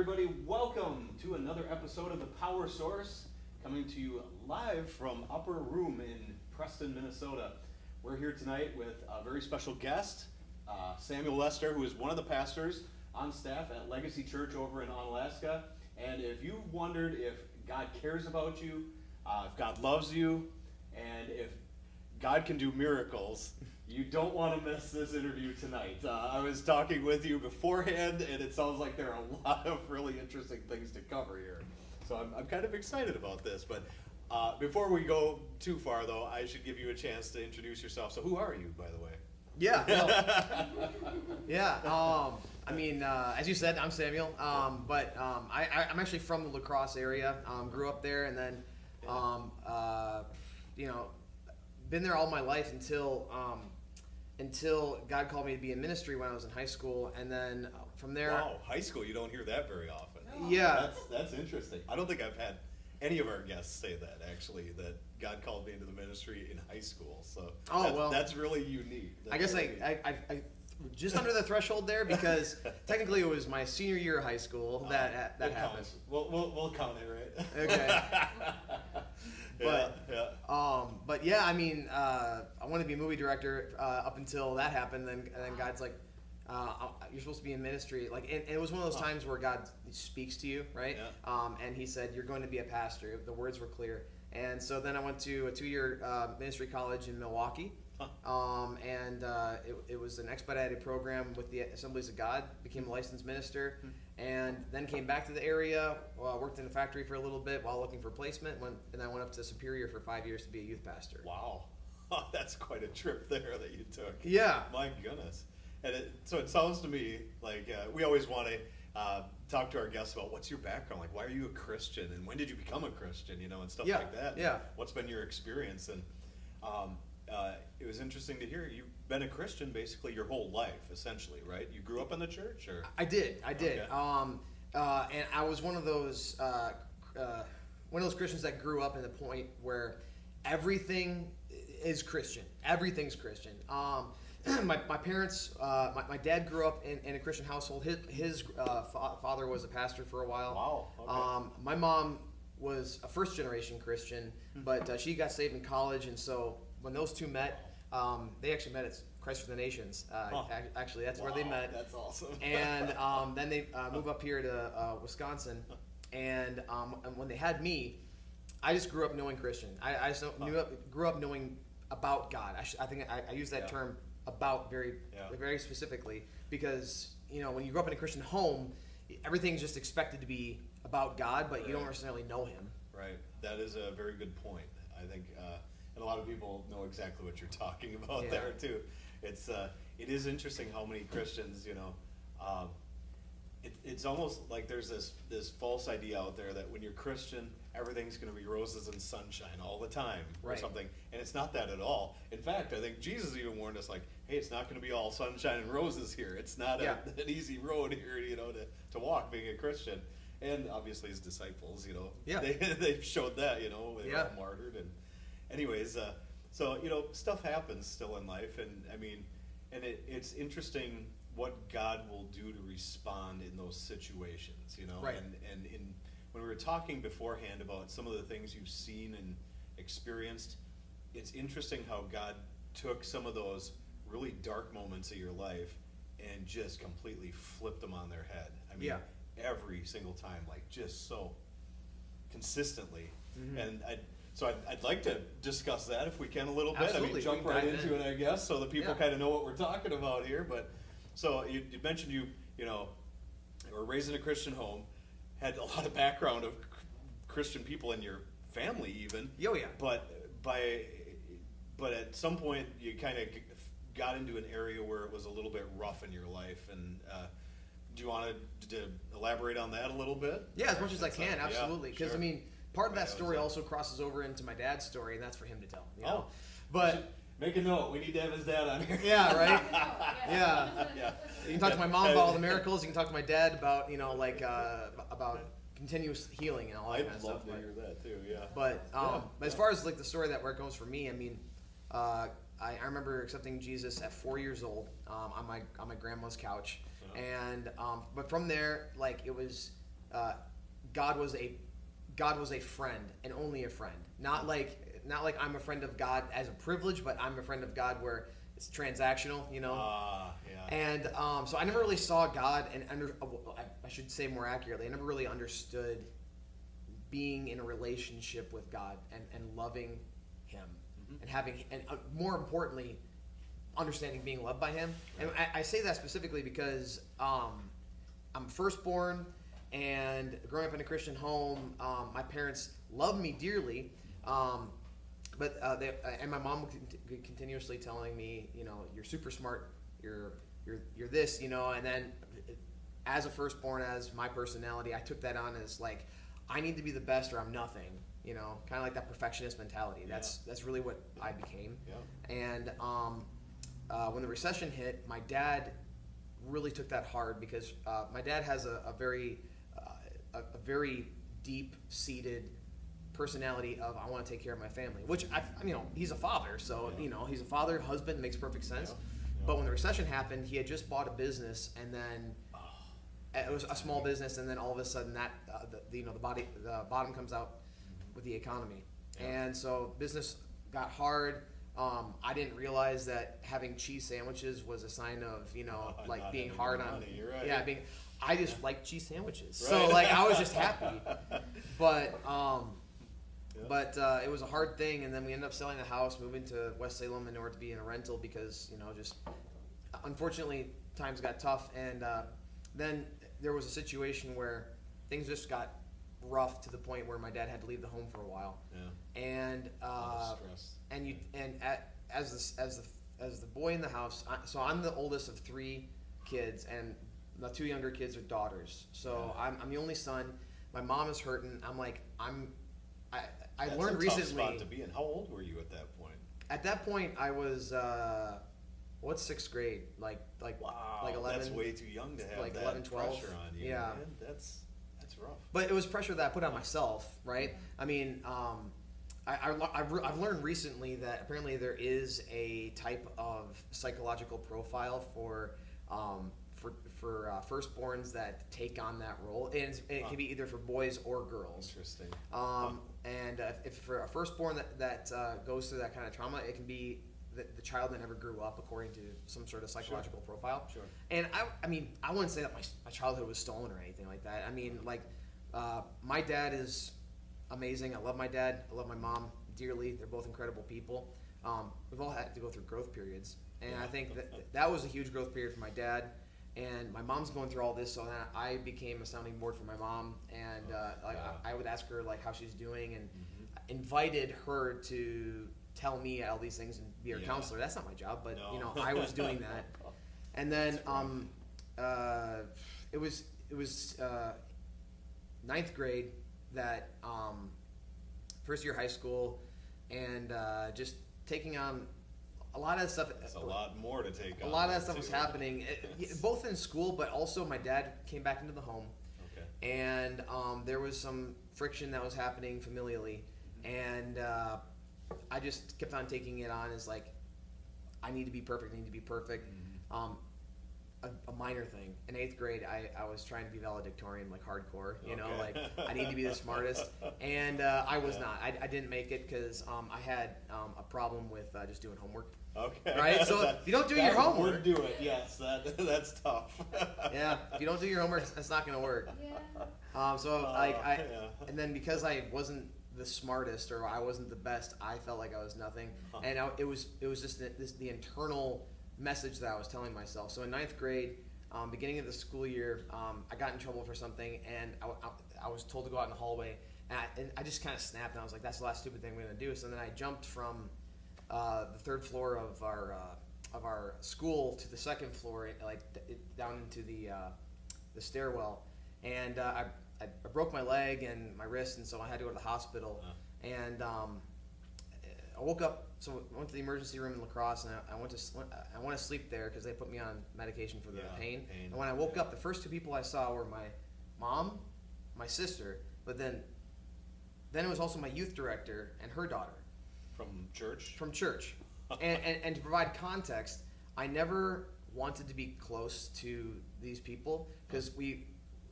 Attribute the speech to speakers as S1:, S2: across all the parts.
S1: everybody. Welcome to another episode of The Power Source, coming to you live from Upper Room in Preston, Minnesota. We're here tonight with a very special guest, Samuel Lester, who is one of the pastors on staff at Legacy Church over in Onalaska. And if you've wondered if God cares about you, if God loves you, and if God can do miracles, you don't want to miss this interview tonight. I was talking with you beforehand, and it sounds like there are a lot of really interesting things to cover here. So I'm kind of excited about this. But before we go too far, though, I should give you a chance to introduce yourself. So who are you, by the way?
S2: Yeah. As you said, I'm Samuel. I'm actually from the La Crosse area. Grew up there, and then, been there all my life until God called me to be in ministry when I was in high school, and then from there.
S1: Wow, high school! You don't hear that very often.
S2: Yeah,
S1: that's interesting. I don't think I've had any of our guests say that actually. That God called me into the ministry in high school. So that's really unique.
S2: I guess I just under the threshold there, because technically it was my senior year of high school that happened.
S1: Counts. We'll count it, right?
S2: Okay.
S1: I
S2: wanted to be a movie director up until that happened. And then God's like, you're supposed to be in ministry. And it was one of those times where God speaks to you, right?
S1: Yeah.
S2: And He said, you're going to be a pastor. The words were clear. And so then I went to a 2-year ministry college in Milwaukee. It was an expedited program with the Assemblies of God, became a licensed minister, and then came back to the area, worked in a factory for a little bit while looking for placement, and I went up to Superior for 5 years to be a youth pastor.
S1: Wow. That's quite a trip there that you took.
S2: Yeah.
S1: My goodness. And so it sounds to me like we always want to talk to our guests about what's your background, like why are you a Christian, and when did you become a Christian, and stuff like that.
S2: Yeah.
S1: What's been your experience? And it was interesting to hear you've been a Christian basically your whole life, essentially, right? You grew up in the church, or?
S2: I did.
S1: Okay.
S2: And I was one of those Christians that grew up in the point where everything is Christian. Everything's Christian. My parents, my dad grew up in a Christian household. His father was a pastor for a while.
S1: Wow. Okay.
S2: My mom was a first-generation Christian, but she got saved in college, and so when those two met, they actually met at Christ for the Nations. Actually, that's where they met.
S1: That's awesome.
S2: And then they moved up here to Wisconsin, and when they had me, I just grew up knowing Christian. I just grew up knowing about God. I think I use that term about very specifically, because when you grow up in a Christian home, everything's just expected to be about God, but you don't necessarily know Him.
S1: Right. That is a very good point. I think, and a lot of people know exactly what you're talking about there too. It is interesting how many Christians, it's almost like there's this false idea out there that when you're Christian, everything's going to be roses and sunshine all the time, or something, and it's not that at all. In fact, I think Jesus even warned us, like, hey, it's not going to be all sunshine and roses here. It's not an easy road here, to walk being a Christian. And obviously his disciples, they showed that, they were all martyred. And anyways, stuff happens still in life, and it's interesting what God will do to respond in those situations,
S2: Right.
S1: And when we were talking beforehand about some of the things you've seen and experienced, it's interesting how God took some of those really dark moments of your life and just completely flipped them on their head. Every single time, like just so consistently. Mm-hmm. And I'd like to discuss that if we can a little bit.
S2: Absolutely.
S1: Jump right into it, I guess, so that people kind of know what we're talking about here. But so you mentioned you were raised in a Christian home, had a lot of background of Christian people in your family even.
S2: Oh yeah.
S1: But at some point you kind of got into an area where it was a little bit rough in your life, and do you want to elaborate on that a little bit?
S2: Yeah, as much as I can, absolutely. Because
S1: sure.
S2: Part of that story also crosses over into my dad's story, and that's for him to tell.
S1: Oh,
S2: but
S1: make a note. We need to have his dad on here.
S2: Yeah, right. Yeah. You can talk to my mom about all the miracles. You can talk to my dad about about continuous healing and all that kind of stuff.
S1: I'd love to hear that too. Yeah.
S2: But as far as the story where it goes for me, I remember accepting Jesus at 4 years old on my grandma's couch, and but from there, it was God was a friend and only a friend. Not like I'm a friend of God as a privilege, but I'm a friend of God where it's transactional, you know.
S1: Yeah.
S2: And so I never really saw God, and I should say more accurately, I never really understood being in a relationship with God and loving Him, and having, and more importantly, understanding being loved by Him.
S1: Right.
S2: And I say that specifically because I'm firstborn, and growing up in a Christian home, my parents loved me dearly, but and my mom would continuously telling me, you know, you're super smart, you're this, you know, and then as a firstborn, as my personality, I took that on as like, I need to be the best or I'm nothing, you know, kind of like that perfectionist mentality.
S1: Yeah.
S2: That's really what I became.
S1: Yeah.
S2: And when the recession hit, my dad really took that hard because my dad has a very deep-seated personality of I want to take care of my family, which you know, he's a father, so you know, he's a father, husband, makes perfect sense.
S1: Yeah.
S2: But when the recession happened, he had just bought a business, and then it was a small business, and then all of a sudden that the bottom comes out with the economy, and so business got hard. I didn't realize that having cheese sandwiches was a sign of, you know, like being hard on.
S1: Money. You're right.
S2: Yeah, I just like cheese sandwiches,
S1: Right.
S2: so like I was just happy, but it was a hard thing, and then we ended up selling the house, moving to West Salem in order to be in a rental because, you know, just unfortunately times got tough, and then there was a situation where things just got rough to the point where my dad had to leave the home for a while.
S1: Yeah.
S2: And
S1: Stress.
S2: as the boy in the house, so I'm the oldest of 3 kids, and the 2 younger kids are daughters. So
S1: Yeah.
S2: I'm the only son. My mom is hurting. I
S1: That's
S2: learned
S1: a tough
S2: recently.
S1: spot to be in. How old were you at that point?
S2: At that point, I was what's 6th grade? Like
S1: Wow,
S2: like 11.
S1: that's way too young to have
S2: like
S1: that
S2: 11, 12.
S1: pressure on you.
S2: Yeah.
S1: Man. That's rough.
S2: But it was pressure that I put on myself, right? I mean, I've learned recently that apparently there is a type of psychological profile for firstborns that take on that role, and it can be either for boys or girls.
S1: Interesting.
S2: And if for a firstborn that goes through that kind of trauma, it can be the child that never grew up according to some sort of psychological profile.
S1: Sure.
S2: And I mean, I wouldn't say that my childhood was stolen or anything like that. I mean, like, my dad is amazing. I love my dad. I love my mom dearly. They're both incredible people. We've all had to go through growth periods. And I think that was a huge growth period for my dad. And my mom's going through all this, so then I became a sounding board for my mom. And I would ask her like how she's doing, and invited her to tell me all these things and be her counselor. That's not my job, but
S1: No.
S2: you know, I was doing that. And then it was 9th grade that first year high school, and just taking on a lot of that stuff.
S1: That's a lot more to take on.
S2: A lot of that stuff was
S1: too.
S2: happening, both in school, but also my dad came back into the home.
S1: Okay.
S2: And there was some friction that was happening familially, and I just kept on taking it on as like, I need to be perfect. A minor thing. In 8th grade, I was trying to be valedictorian, like hardcore, you know, like I need to be the smartest, and I was not. I didn't make it because I had a problem with just doing homework.
S1: Okay.
S2: Right? So if you don't do your homework,
S1: would do it. Yes, that's tough.
S2: yeah, if you don't do your homework, it's not going to work.
S3: Yeah.
S2: And then because I wasn't the smartest or I wasn't the best, I felt like I was nothing, and it was just the internal message that I was telling myself. So in 9th grade, beginning of the school year, I got in trouble for something, and I was told to go out in the hallway, and I just kind of snapped, and I was like, that's the last stupid thing I'm going to do. So then I jumped from the 3rd floor of our school to the 2nd floor, down into the stairwell, and I broke my leg and my wrist, and so I had to go to the hospital. And I woke up. So I went to the emergency room in La Crosse, and I went to sleep there because they put me on medication for the pain. And when I woke up, the first 2 people I saw were my mom, my sister, but then it was also my youth director and her daughter.
S1: From church?
S2: From church. And to provide context, I never wanted to be close to these people because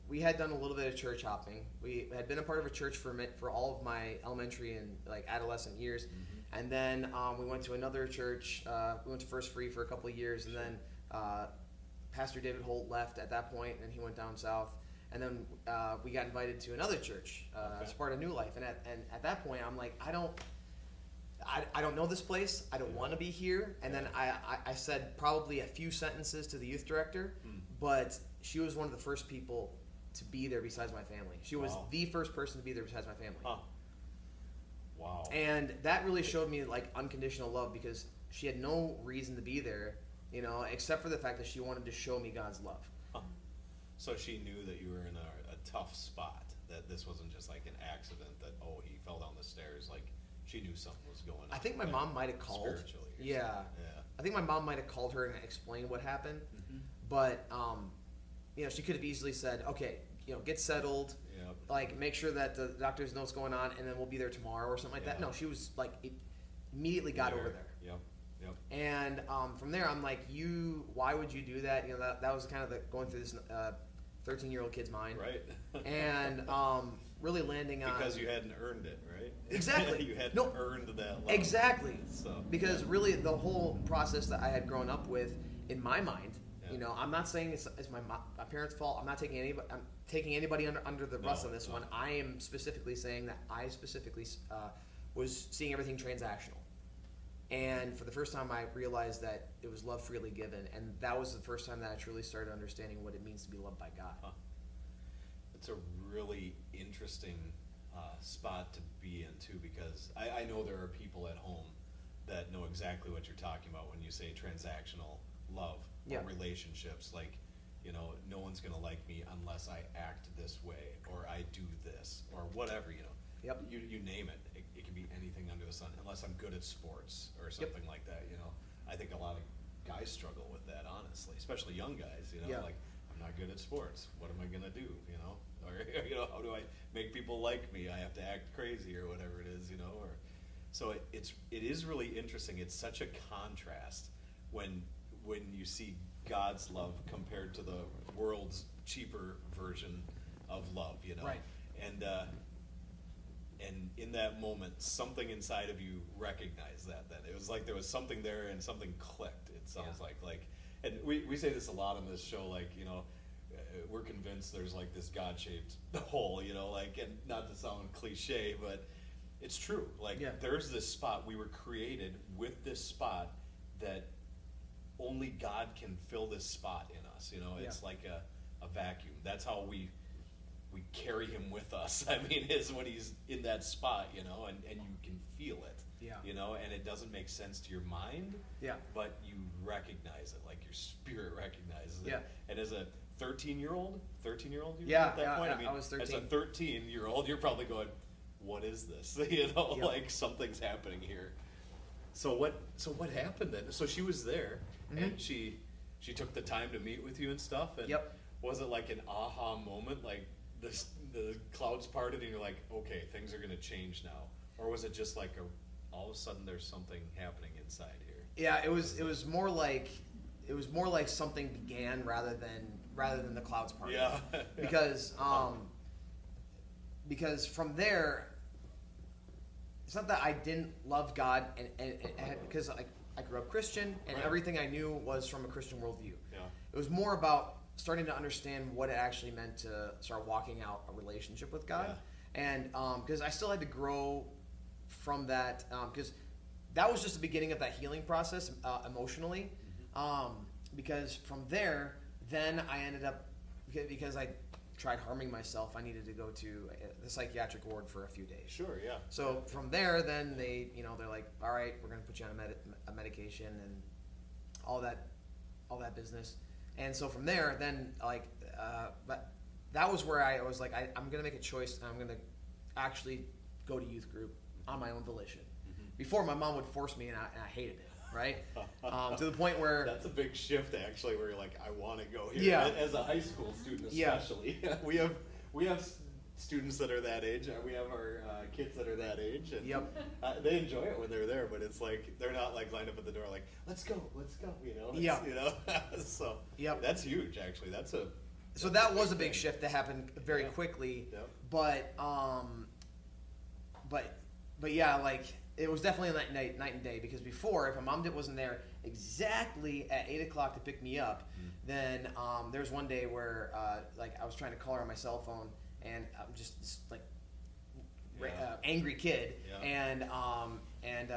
S2: we had done a little bit of church hopping. We had been a part of a church for all of my elementary and like adolescent years, and then we went to another church. We went to First Free for a couple of years, and then Pastor David Holt left at that point, and he went down south. And then we got invited to another church as part of New Life, and at that point, I'm like, I don't know this place. I don't want to be here. And then I said probably a few sentences to the youth director, but she was one of the first people to be there besides my family. She was the first person to be there besides my family.
S1: Huh. Wow.
S2: And that really showed me like unconditional love, because she had no reason to be there, you know, except for the fact that she wanted to show me God's love.
S1: Huh. So she knew that you were in a tough spot, that this wasn't just like an accident, that, oh, he fell down the stairs. Like, she knew something was going on.
S2: I think my mom might have called.
S1: Spiritually.
S2: Yeah. I think my mom might have called her and explained what happened. But, you know, she could have easily said, okay, you know, get settled.
S1: Yep.
S2: Like, make sure that the doctors know what's going on, and then we'll be there tomorrow or something like that. No, she was like, immediately got over there.
S1: Yep.
S2: And from there, I'm like, why would you do that? You know, that was kind of going through this 13-year-old kid's mind.
S1: Right.
S2: And really landing on...
S1: Because you hadn't earned it, right?
S2: Exactly.
S1: You hadn't earned that love.
S2: Exactly.
S1: So,
S2: because really the whole process that I had grown up with, in my mind, you know, I'm not saying it's my parents' fault. I'm not taking anybody under the bus on this one. I am specifically saying that I specifically was seeing everything transactional. And for the first time, I realized that it was love freely given, and that was the first time that I truly started understanding what it means to be loved by God.
S1: Huh. It's a really interesting spot to be in, too, because I know there are people at home that know exactly what you're talking about when you say transactional love or relationships. Like, you know, no one's going to like me unless I act this way, or I do this, or whatever, you know.
S2: Yep.
S1: You name it. It can be anything under the sun, unless I'm good at sports or something like that, you know. I think a lot of guys struggle with that, honestly, especially young guys, you know, like, I'm not good at sports. What am I going to do, you know? Or, you know, how do I make people like me? I have to act crazy or whatever it is, you know? Or so it is really interesting. It's such a contrast when you see God's love compared to the world's cheaper version of love, you know?
S2: Right.
S1: And in that moment, something inside of you recognized that. It was like there was something there and something clicked, it sounds like. And we say this a lot on this show, like, you know, we're convinced there's like this God-shaped hole, you know, like, and not to sound cliche, but it's true. Like, there's this spot, we were created with this spot that only God can fill this spot in us, you know. It's like a vacuum. That's how we carry him with us. I mean, is when he's in that spot, you know, and you can feel it, you know, and it doesn't make sense to your mind, but you recognize it, like your spirit recognizes it. And as a 13-year-old, at that point, I mean,
S2: I was 13.
S1: As a 13-year-old, you're probably going, what is this? You know, like something's happening here. So what happened then? So she was there, and she took the time to meet with you and stuff, and was it like an aha moment, like the clouds parted and you're like, okay, things are going to change now? Or was it just like all of a sudden there's something happening inside here?
S2: Yeah, it was more like something began rather than the clouds parted.
S1: Yeah.
S2: Because from there, it's not that I didn't love God, and because I grew up Christian, and everything I knew was from a Christian worldview.
S1: Yeah.
S2: It was more about starting to understand what it actually meant to start walking out a relationship with God. And because I still had to grow from that, because that was just the beginning of that healing process emotionally. Because from there, then I ended up, because I tried harming myself, I needed to go to the psychiatric ward for a few days.
S1: Sure, yeah.
S2: So from there, then they're like, all right, we're going to put you on a medication and all that business. And so from there, then but that was where I was like, I'm going to make a choice, and I'm going to actually go to youth group on my own volition. Before, my mom would force me, and I hated it. Right? To the point where...
S1: That's a big shift, actually, where you're like, I want to go here. Yeah. As a high school student especially. Yeah. We have students that are that age. We have our kids that are that age. And they enjoy it when they're there, but it's like, they're not like lined up at the door like, let's go, you know? You know? So that's huge, actually. That's
S2: So that was a big shift that happened very quickly.
S1: Yep.
S2: But yeah, like it was definitely night and day, because before, if my mom wasn't there exactly at 8 o'clock to pick me up, then there was one day where like I was trying to call her on my cell phone, and I'm just like angry kid, and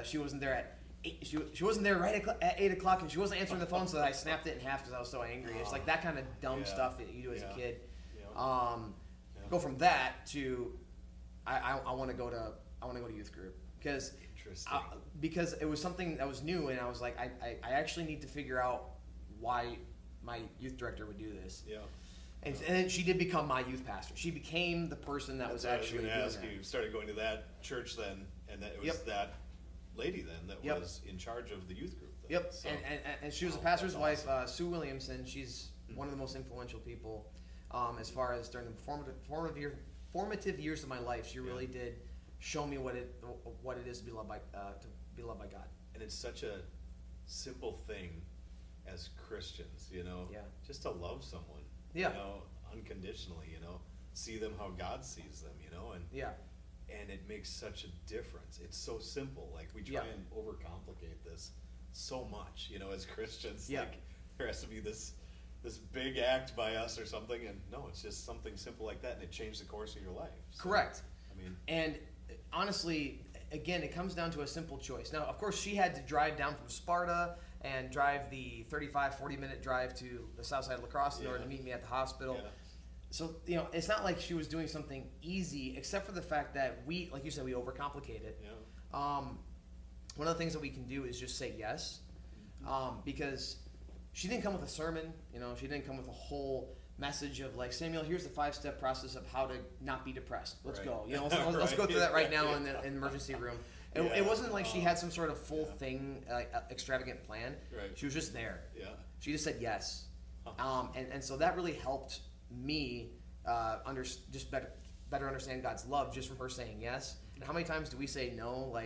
S2: she wasn't there at 8. She wasn't there right at 8 o'clock, and she wasn't answering the phone, so I snapped it in half because I was so angry. It's like that kind of dumb stuff that you do as a kid. Go from that to I want to go to youth group because it was something that was new, and I was like I actually need to figure out why my youth director would do this. Yeah. And then she did become my youth pastor. She became the person that was actually doing that. I was going to ask
S1: you started going to that church then, and that it was that lady then that was in charge of the youth group. Then.
S2: Yep. So, and she was a pastor's wife, Sue Williamson. She's one of the most influential people as far as during the formative years of my life. She really did show me what it is to be loved by God. And
S1: it's such a simple thing as Christians, just to love someone.
S2: Yeah.
S1: Unconditionally, see them how God sees them, and it makes such a difference. It's so simple. Like we try and overcomplicate this so much, as Christians. Yeah. Like there has to be this big act by us or something, and no, it's just something simple like that, and it changed the course of your life. So,
S2: correct. And honestly, again, it comes down to a simple choice. Now, of course, she had to drive down from Sparta and drive the 40-minute drive to the south side of La Crosse in order to meet me at the hospital. Yeah. So, it's not like she was doing something easy, except for the fact that we, like you said, we overcomplicate it. Yeah. One of the things that we can do is just say yes, because she didn't come with a sermon, she didn't come with a whole message of like, Samuel, here's the 5-step process of how to not be depressed. Let's go. Let's go through that right now in the emergency room. It wasn't like she had some sort of full thing, extravagant plan. Right. She was just there. Yeah. She just said yes. And so that really helped me better understand God's love just from her saying yes. And how many times do we say no?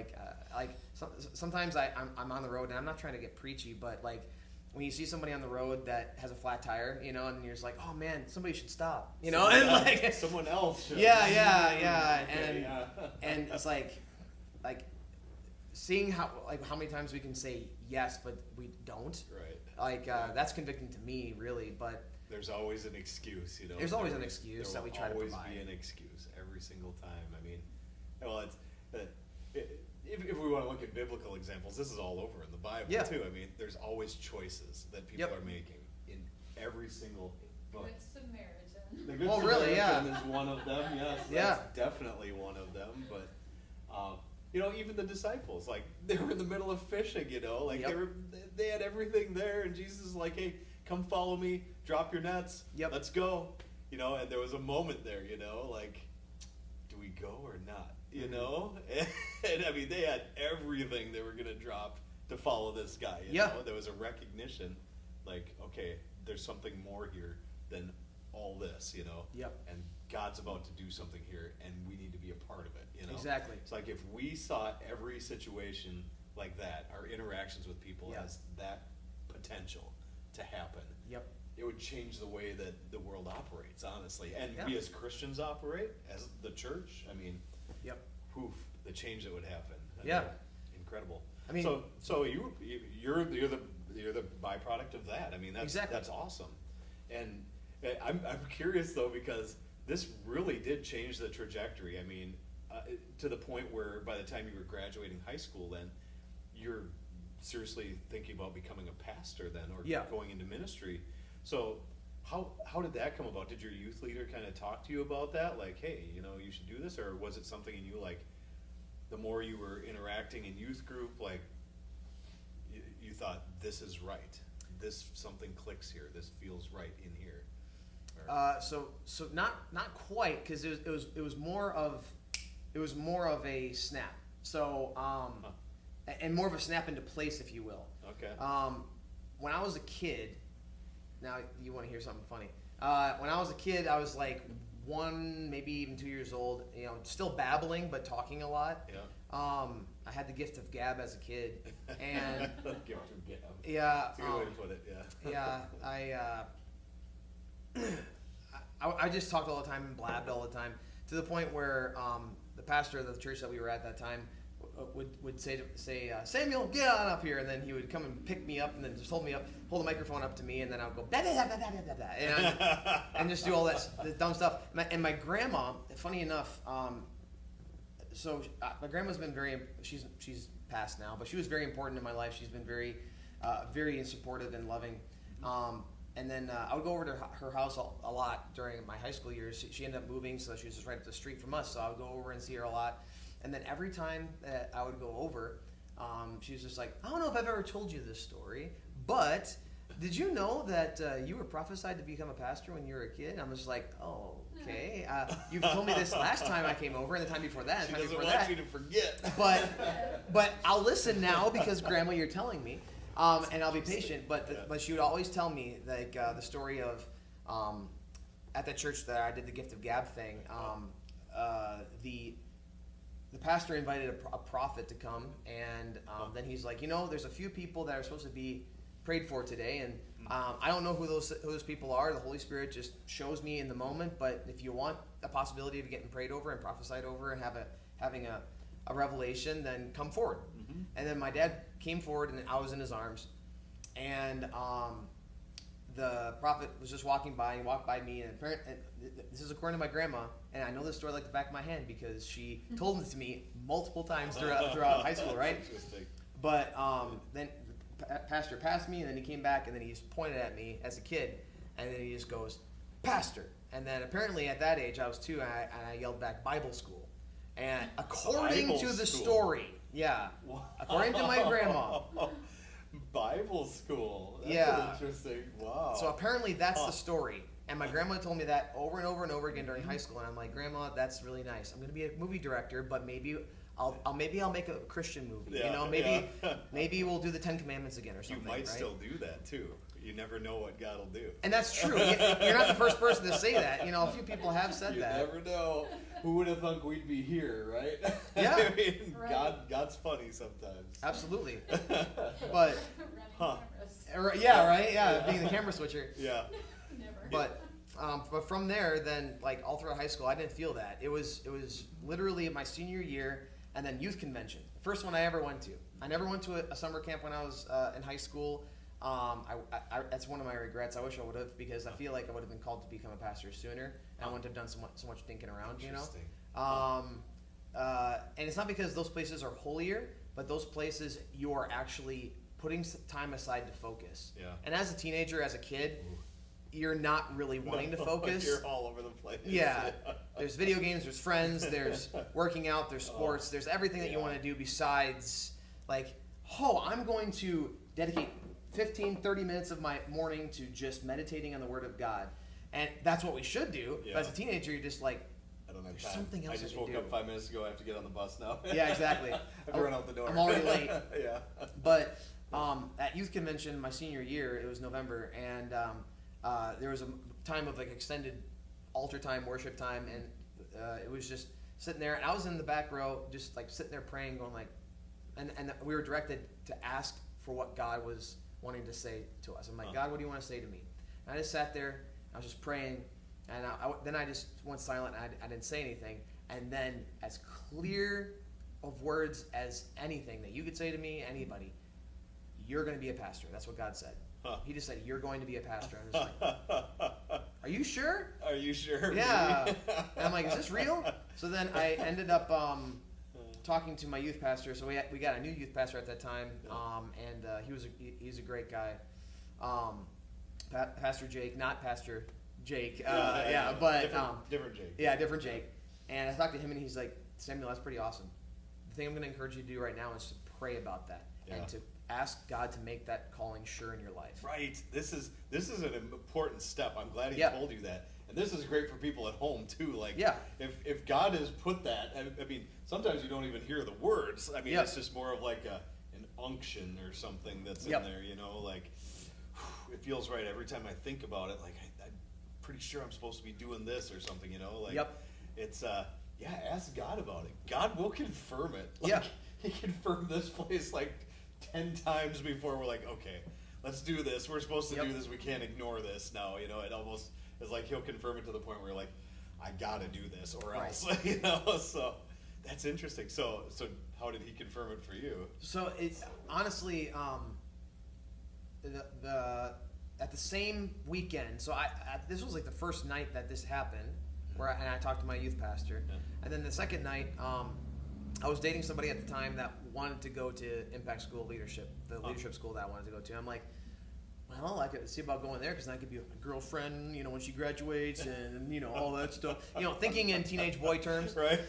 S2: Sometimes I'm on the road, and I'm not trying to get preachy, but like when you see somebody on the road that has a flat tire, and you're just like, oh man, somebody should stop, and like
S1: someone else should.
S2: Yeah. And it's like seeing how many times we can say yes, but we don't. Right. That's convicting to me, really. But
S1: there's always an excuse,
S2: There's always an excuse that we try to provide.
S1: There will always be an excuse every single time. If we want to look at biblical examples, this is all over in the Bible too. There's always choices that people are making in every single book.
S3: Good Samaritan.
S1: The Good Samaritan is one of them. Yes, that's definitely one of them. But even the disciples, like they were in the middle of fishing. They had everything there, and Jesus is like, "Hey, come follow me. Drop your nets. Let's go." And there was a moment there. Like, do we go or not? And they had everything they were going to drop to follow this guy. There was a recognition, like, okay, there's something more here than all this, and God's about to do something here, and we need to be a part of it,
S2: Exactly.
S1: It's like if we saw every situation like that, our interactions with people as that potential to happen, it would change the way that the world operates, honestly. And we as Christians operate, as the church, the change that would happen. Incredible. So you're the byproduct of that. That's awesome. And I'm curious though, because this really did change the trajectory. To the point where by the time you were graduating high school, then you're seriously thinking about becoming a pastor then, or going into ministry. So how did that come about? Did your youth leader kind of talk to you about that? Like, hey, you should do this? Or was it something in you, like, the more you were interacting in youth group, like, you thought, this is right. Something clicks here. This feels right in here.
S2: So not quite, because it was more of a snap. So and more of a snap into place, if you will.
S1: Okay.
S2: When I was a kid. Now, you want to hear something funny. When I was a kid, I was like 1, maybe even 2 years old, still babbling, but talking a lot. Yeah. I had the gift of gab as a kid. And
S1: gift of gab.
S2: Yeah.
S1: That's a good way to put it,
S2: Yeah, I just talked all the time and blabbed all the time to the point where the pastor of the church that we were at that time would say Samuel, get on up here, and then he would come and pick me up and then just hold the microphone up to me, and then I would go blah, blah, blah, blah, blah, blah, and just do all this dumb stuff. And my grandma, funny enough, my grandma's been she's passed now, but she was very important in my life. She's been very supportive and loving. And then I would go over to her house a lot during my high school years. She ended up moving, so she was just right up the street from us. So I would go over and see her a lot. And then every time that I would go over, she was just like, I don't know if I've ever told you this story, but did you know that you were prophesied to become a pastor when you were a kid? And I'm just like, oh, okay. You've told me this last time I came over, and the time before that, and the time before that.
S1: She doesn't want you to forget.
S2: But I'll listen now because, Grandma, you're telling me. And I'll be patient, but she would always tell me like the story of at the church that I did the Gift of Gab thing. The pastor invited a prophet to come, and then he's like, there's a few people that are supposed to be prayed for today, and I don't know who those people are. The Holy Spirit just shows me in the moment. But if you want a possibility of getting prayed over and prophesied over and having a revelation, then come forward. Mm-hmm. And then my dad came forward, and I was in his arms, and the prophet was just walking by. He walked by me, and this is according to my grandma, and I know this story like the back of my hand because she told it to me multiple times throughout high school, right?
S1: Interesting.
S2: But then the pastor passed me, and then he came back, and then he just pointed at me as a kid, and then he just goes, "Pastor." And then apparently at that age, I was 2, and I yelled back, "Bible school." And according to the story, according to my grandma,
S1: Bible school. That's interesting. Wow.
S2: So apparently that's the story. And my grandma told me that over and over and over again during high school. And I'm like, Grandma, that's really nice. I'm going to be a movie director, but maybe I'll make a Christian movie. Maybe we'll do the 10 Commandments again or something.
S1: You might still do that too. You never know what God will do.
S2: And that's true. You're not the first person to say that. A few people have said that.
S1: You never know. Who would have thought we'd be here, right?
S2: Yeah.
S1: I mean, right. God's funny sometimes.
S2: Absolutely. But right? Being the camera switcher.
S1: Yeah.
S2: Never. But from there, then like all throughout high school, I didn't feel that. It was literally my senior year, and then youth convention, the first one I ever went to. I never went to a summer camp when I was in high school. That's one of my regrets. I wish I would have, because I feel like I would have been called to become a pastor sooner, and I wouldn't have done so much thinking around, and it's not because those places are holier, but those places you are actually putting time aside to focus.
S1: Yeah.
S2: And as a teenager, as a kid, you're not really wanting to focus.
S1: You're all over the place.
S2: Yeah. There's video games, there's friends, there's working out, there's sports, there's everything that you want to do besides like, I'm going to dedicate 15, 30 minutes of my morning to just meditating on the Word of God. And that's what we should do. Yeah. But as a teenager, you're just like,
S1: I don't have
S2: there's
S1: time.
S2: Something else
S1: I just woke up 5 minutes ago. I have to get on the bus now.
S2: Yeah, exactly.
S1: I have to run out the door.
S2: I'm already late.
S1: Yeah.
S2: But at youth convention, my senior year, it was November, and there was a time of like extended altar time, worship time, and it was just sitting there. And I was in the back row, just like sitting there praying, going like, and we were directed to ask for what God was wanting to say to us. I'm like, God, what do you want to say to me? And I just sat there. I was just praying, and then I just went silent. And I didn't say anything. And then, as clear of words as anything that you could say to me, anybody, you're going to be a pastor. That's what God said. Huh. He just said, you're going to be a pastor. I'm just like, are you sure?
S1: Are you sure?
S2: Yeah. And I'm like, is this real? So then I ended up talking to my youth pastor. So we got a new youth pastor at that time, and he's a great guy. Pastor Jake, not Pastor Jake. But
S1: different Jake.
S2: Yeah, different Jake. And I talked to him, and he's like, Samuel, that's pretty awesome. The thing I'm going to encourage you to do right now is to pray about that and to ask God to make that calling sure in your life.
S1: Right. This is an important step. I'm glad he told you that. And this is great for people at home too. Like, if God has put that, I mean, sometimes you don't even hear the words. I mean, it's just more of like an unction or something that's in there. Like it feels right every time I think about it. Like I'm pretty sure I'm supposed to be doing this or something. Like it's ask God about it. God will confirm it. Like, He confirmed this place like 10 times before we're like, okay, let's do this. We're supposed to do this. We can't ignore this now. It's like he'll confirm it to the point where you're like, I gotta do this or
S2: Right.
S1: else, So that's interesting. So how did he confirm it for you?
S2: So it honestly, the at the same weekend. So this was like the first night that this happened, where I talked to my youth pastor, and then the second night, I was dating somebody at the time that wanted to go to Impact School of Leadership, the leadership school that I wanted to go to. I'm like, well, I could see about going there because I could be with my girlfriend, when she graduates, and all that stuff. Thinking in teenage boy terms.
S1: Right.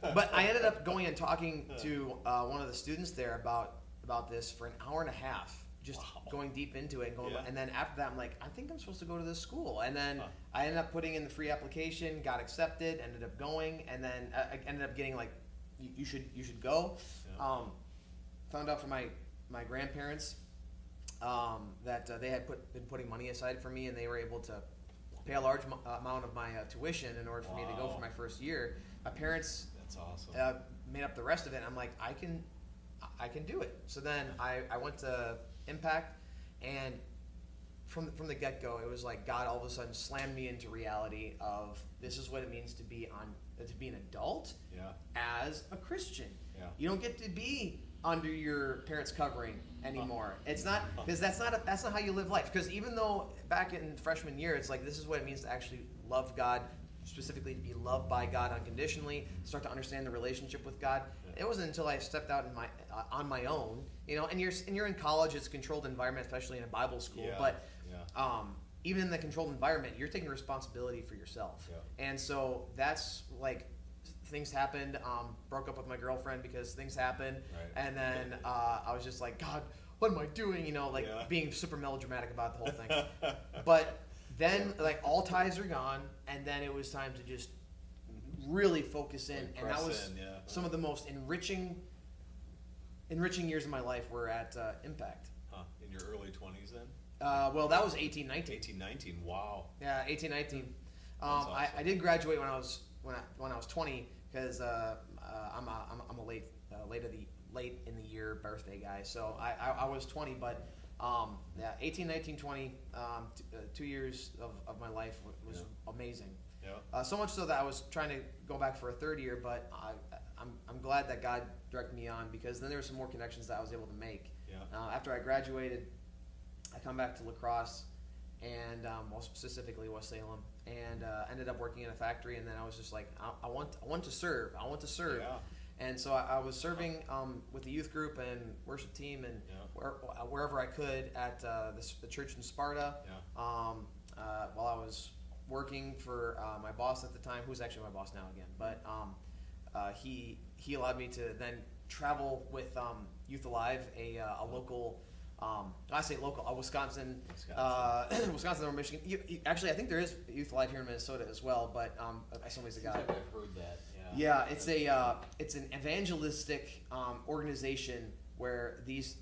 S2: But I ended up going and talking to one of the students there about this for an hour and a half, just going deep into it and going. And then after that, I'm like, I think I'm supposed to go to this school. And then I ended up putting in the free application, got accepted, ended up going, and then I ended up getting like, you should go. Yeah. Found out from my grandparents that they had been putting money aside for me, and they were able to pay a large amount of my tuition in order for me to go for my first year. My parents,
S1: that's awesome,
S2: made up the rest of it. And I'm like, I can do it. So then I went to Impact, and from the get-go, it was like God all of a sudden slammed me into reality of this is what it means to be an adult as a Christian. Yeah. You don't get to be under your parents' covering anymore. It's not, because that's not how you live life. Because even though back in freshman year, it's like this is what it means to actually love God, specifically to be loved by God unconditionally, start to understand the relationship with God. It wasn't until I stepped out on my own, and you're in college, it's a controlled environment, especially in a Bible school. But even in the controlled environment, you're taking responsibility for yourself. Yeah. And so that's like, things happened, broke up with my girlfriend because things happened. Right. And then I was just like, God, what am I doing? Being super melodramatic about the whole thing. But then like all ties are gone, and then it was time to just really focus in. And that was some of the most enriching years of my life were at Impact.
S1: In your early 20s then?
S2: Well, that was 18, 19.
S1: 18, 19, wow.
S2: Yeah, 18, 19.
S1: Awesome.
S2: I did graduate when I was 20 because I'm a late in the year birthday guy. So I was 20, but 18, 19, 20, 2 years of my life was amazing. Yeah. So much so that I was trying to go back for a third year, but I'm glad that God directed me on, because then there were some more connections that I was able to make. Yeah. After I graduated, I come back to La Crosse, and specifically West Salem, and ended up working in a factory. And then I was just like, I want to serve. Yeah. And so I was serving with the youth group and worship team, and wherever I could at the church in Sparta. Yeah. While I was working for my boss at the time, who's actually my boss now again, but he allowed me to then travel with Youth Alive, a local. I say local, Wisconsin or Michigan. Actually, I think there is Youth Alive here in Minnesota as well, but somebody's a guy.
S1: I've heard that.
S2: Yeah, it's an evangelistic organization where these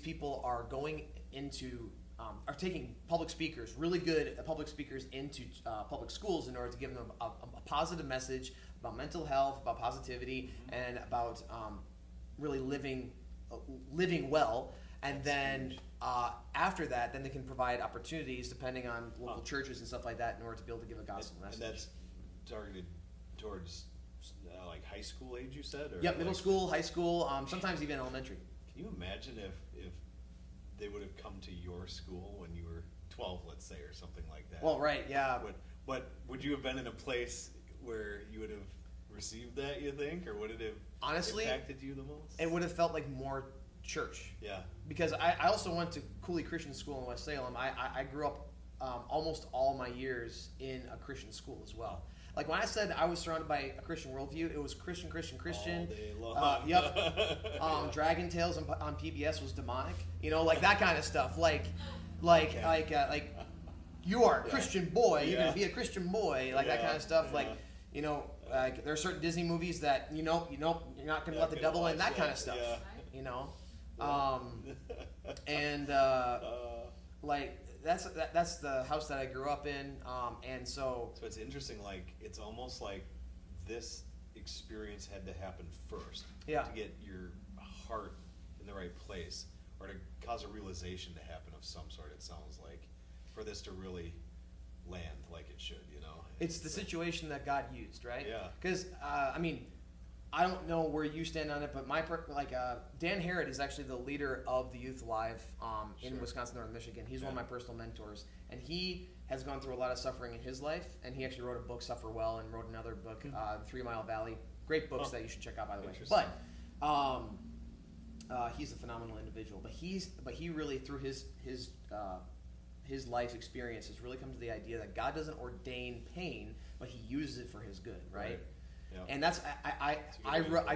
S2: people are going into are taking public speakers, really good public speakers, into public schools in order to give them a positive message about mental health, about positivity, and about really living well. And then after that, then they can provide opportunities depending on local churches and stuff like that in order to be able to give a gospel message.
S1: And that's targeted towards like high school age, you said? Or
S2: middle school, high school, sometimes even elementary.
S1: Can you imagine if they would have come to your school when you were 12, let's say, or something like that?
S2: Well, right, yeah.
S1: Would you have been in a place where you would have received that, you think? Or would it have
S2: honestly
S1: impacted you the most?
S2: It would have felt like more church. Yeah. Because I also went to Cooley Christian School in West Salem. I grew up almost all my years in a Christian school as well. Like when I said I was surrounded by a Christian worldview, it was Christian. All day long. Dragon Tales on PBS was demonic. Like that kind of stuff. Like you are a Christian boy. You're gonna be a Christian boy. Like that kind of stuff. Like like there are certain Disney movies that you're not gonna let the devil in. That kind of stuff. Like that's the house that I grew up in, and so
S1: it's interesting. Like it's almost like this experience had to happen first to get your heart in the right place, or to cause a realization to happen of some sort. It sounds like for this to really land like it should, you know.
S2: It's the situation that God used, right?
S1: Yeah.
S2: Because I mean, I don't know where you stand on it, but Dan Harrod is actually the leader of the Youth Alive in Wisconsin, Northern Michigan. He's one of my personal mentors, and he has gone through a lot of suffering in his life. And he actually wrote a book, Suffer Well, and wrote another book, 3 Mile Valley. Great books that you should check out, by the way. But he's a phenomenal individual. But he really, through his life experience, has really come to the idea that God doesn't ordain pain, but He uses it for His good, right? Yeah. And that's I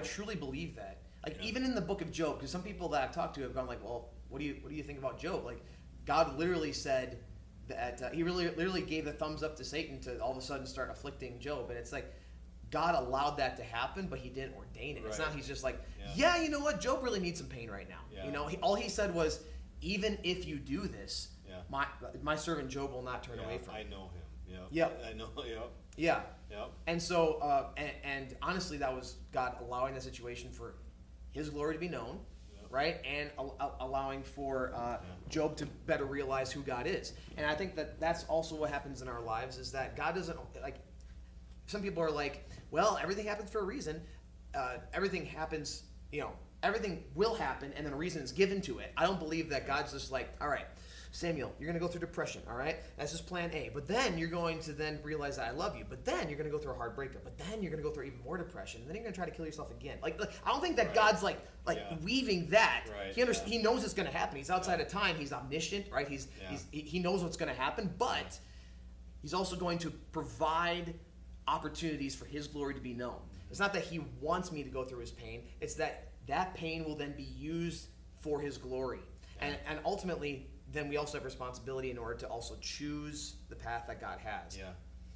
S2: truly believe that. Like even in the book of Job, because some people that I've talked to have gone like, well, what do you think about Job? Like God literally said that He literally gave the thumbs up to Satan to all of a sudden start afflicting Job, and it's like God allowed that to happen, but He didn't ordain it. It's not He's just like, you know what, Job really needs some pain right now. Yeah. You know, all He said was, even if you do this, my servant Job will not turn away from you.
S1: I know him.
S2: Yeah.
S1: I know.
S2: Yeah.
S1: Yep.
S2: And so, and honestly, that was God allowing the situation for His glory to be known, right? And allowing for Job to better realize who God is. And I think that that's also what happens in our lives, is that God doesn't, like, some people are like, well, everything happens for a reason. Everything happens, everything will happen, and then a reason is given to it. I don't believe that God's just like, all right, Samuel, you're going to go through depression, all right? That's just plan A. But then you're going to then realize that I love you. But then you're going to go through a hard breakup. But then you're going to go through even more depression. And then you're going to try to kill yourself again. Like I don't think that God's like weaving that.
S1: Right.
S2: He knows it's going to happen. He's outside of time. He's omniscient, right? He knows what's going to happen. But He's also going to provide opportunities for His glory to be known. It's not that He wants me to go through His pain. It's that pain will then be used for His glory. And ultimately, then we also have responsibility in order to also choose the path that God has. Yeah.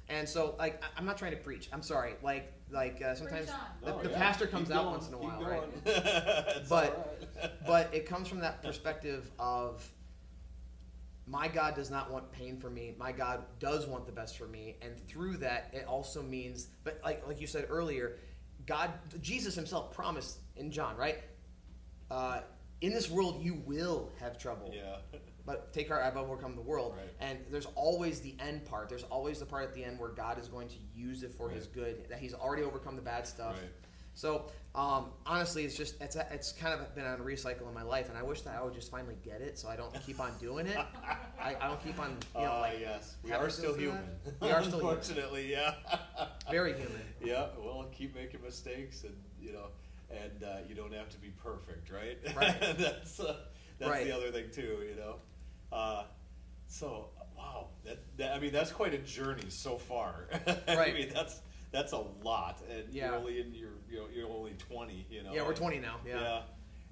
S2: And so, like, I'm not trying to preach. I'm sorry. Sometimes the pastor comes out once in a while, right? But it comes from that perspective of, my God does not want pain for me. My God does want the best for me. And through that, it also means, but like you said earlier, Jesus Himself promised in John, right? In this world you will have trouble. Yeah. But take heart, I've overcome the world. Right. And there's always the end part. There's always the part at the end where God is going to use it for His good, that He's already overcome the bad stuff. Right. So honestly, it's kind of been on a recycle in my life, and I wish that I would just finally get it, so I don't keep on doing it. I don't keep on,
S1: yes, we are still human.
S2: We are still human.
S1: Unfortunately, yeah.
S2: Very human.
S1: Yeah. Well, keep making mistakes, and you don't have to be perfect, right?
S2: Right.
S1: That's the other thing too, So wow, that's quite a journey so far.
S2: Right.
S1: I mean, that's a lot, and you're only in you're only 20,
S2: Yeah, we're 20 now. Yeah.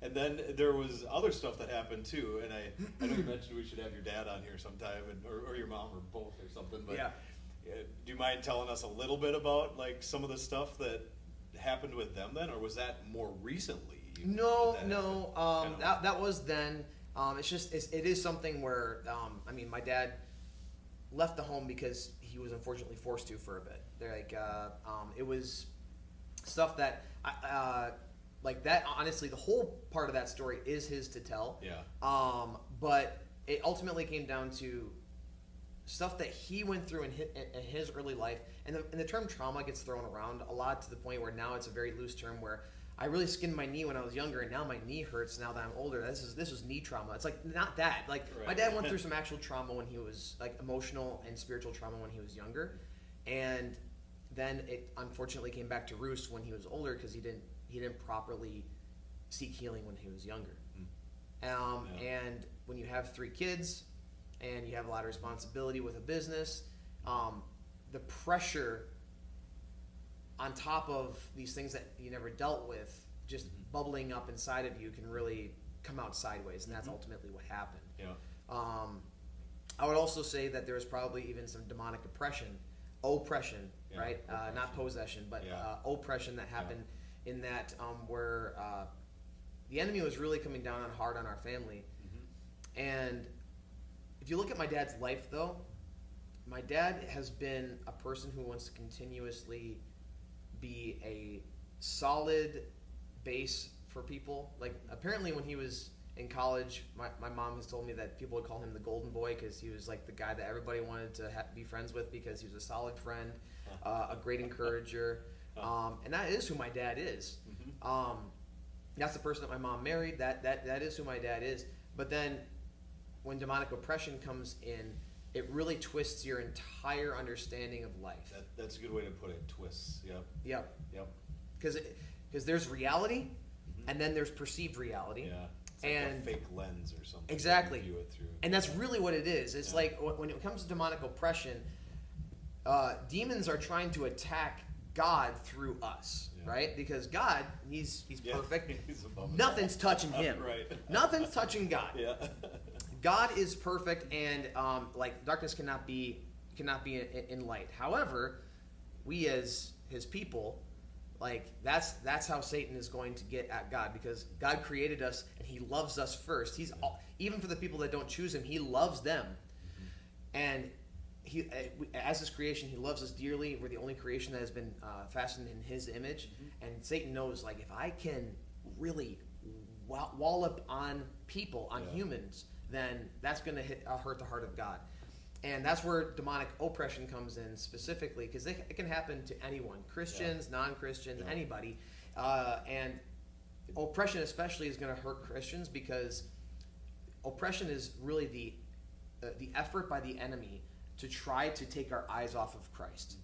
S1: And then there was other stuff that happened too, and I know you mentioned we should have your dad on here sometime, or your mom, or both, or something. But do you mind telling us a little bit about like some of the stuff that happened with them then, or was that more recently?
S2: No. That was then. It is something where my dad left the home because he was unfortunately forced to for a bit. They're like it was stuff that like that. Honestly, the whole part of that story is his to tell. Yeah. But it ultimately came down to stuff that he went through in his early life, and the term trauma gets thrown around a lot to the point where now it's a very loose term where I really skinned my knee when I was younger, and now my knee hurts now that I'm older. This was knee trauma. It's like not that. Like my dad went through some actual trauma when he was like emotional and spiritual trauma when he was younger, and then it unfortunately came back to roost when he was older because he didn't properly seek healing when he was younger. And when you have 3 kids and you have a lot of responsibility with a business, the pressure on top of these things that you never dealt with, just bubbling up inside of you can really come out sideways, and that's ultimately what happened. Yeah. I would also say that there was probably even some demonic oppression, right? Oppression. Not possession, but oppression that happened in that where the enemy was really coming down hard on our family. And if you look at my dad's life, though, my dad has been a person who wants to continuously be a solid base for people. Like apparently when he was in college, my mom has told me that people would call him the golden boy because he was like the guy that everybody wanted to be friends with because he was a solid friend, a great encourager, and that is who my dad is. That's the person that my mom married. That is who my dad is. But then when demonic oppression comes in, it really twists your entire understanding of life.
S1: That's a good way to put it. Twists. Yep.
S2: Because there's reality, and then there's perceived reality.
S1: Yeah. It's like a fake lens or something.
S2: Exactly.
S1: View it through.
S2: And that's really what it is. It's like when it comes to demonic oppression, demons are trying to attack God through us, right? Because God, he's perfect.
S1: He's above
S2: Nothing's touching him.
S1: Right.
S2: Nothing's touching God.
S1: Yeah.
S2: God is perfect, and like darkness cannot be in light. However, we as his people, like that's how Satan is going to get at God, because God created us and he loves us first. Even for the people that don't choose him, he loves them, and he, as his creation, he loves us dearly. We're the only creation that has been fashioned in his image, and Satan knows, like, if I can really wallop on people, on humans, then that's going to hurt the heart of God. And that's where demonic oppression comes in specifically, because it can happen to anyone, Christians, non-Christians, anybody. And oppression especially is going to hurt Christians, because oppression is really the effort by the enemy to try to take our eyes off of Christ.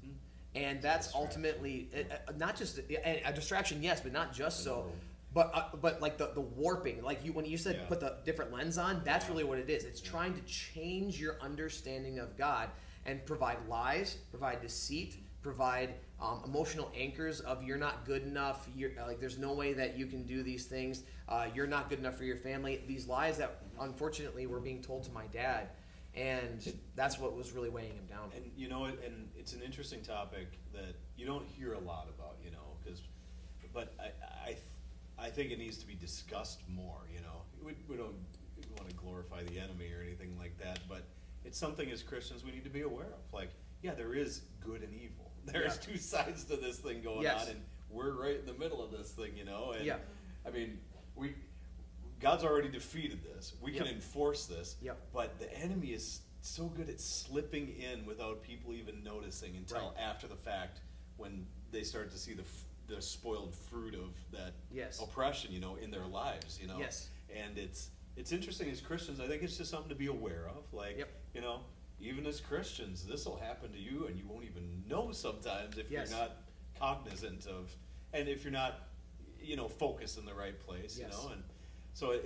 S2: And that's ultimately not just a distraction, yes, but not just so. But like the warping, like when you said put the different lens on, that's really what it is. It's trying to change your understanding of God and provide lies, provide deceit, provide emotional anchors of you're not good enough. You're like, there's no way that you can do these things. You're not good enough for your family. These lies that unfortunately were being told to my dad, and that's what was really weighing him down.
S1: And and it's an interesting topic that you don't hear a lot about, but I think it needs to be discussed more. We don't want to glorify the enemy or anything like that, but it's something as Christians we need to be aware of. Like, there is good and evil. There's two sides to this thing going on, and we're right in the middle of this thing, And I mean, God's already defeated this. We can enforce this, but the enemy is so good at slipping in without people even noticing until after the fact, when they start to see the spoiled fruit of that oppression, in their lives, And it's interesting as Christians. I think it's just something to be aware of. Like, even as Christians, this will happen to you, and you won't even know sometimes if you're not cognizant of, and if you're not, focused in the right place, And so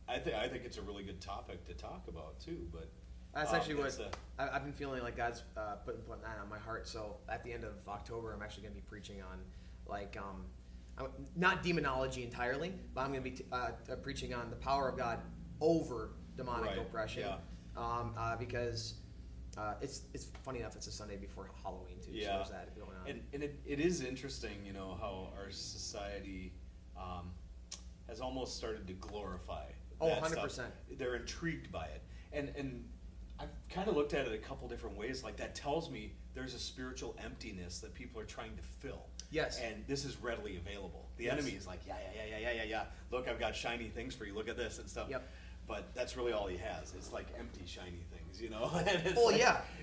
S1: I think it's a really good topic to talk about too. But
S2: that's actually what I've been feeling like God's putting that on my heart. So at the end of October, I'm actually going to be preaching on, like, not demonology entirely, but I'm going to be preaching on the power of God over demonic oppression. Because it's funny enough, it's a Sunday before Halloween too. So there's that going on.
S1: And it is interesting, how our society has almost started to glorify that
S2: 100%.
S1: stuff. They're intrigued by it, and I've kind of looked at it a couple different ways. Like, that tells me there's a spiritual emptiness that people are trying to fill.
S2: Yes.
S1: And this is readily available. The enemy is like, yeah. Look, I've got shiny things for you. Look at this and stuff.
S2: Yep.
S1: But that's really all he has. It's like empty, shiny things, And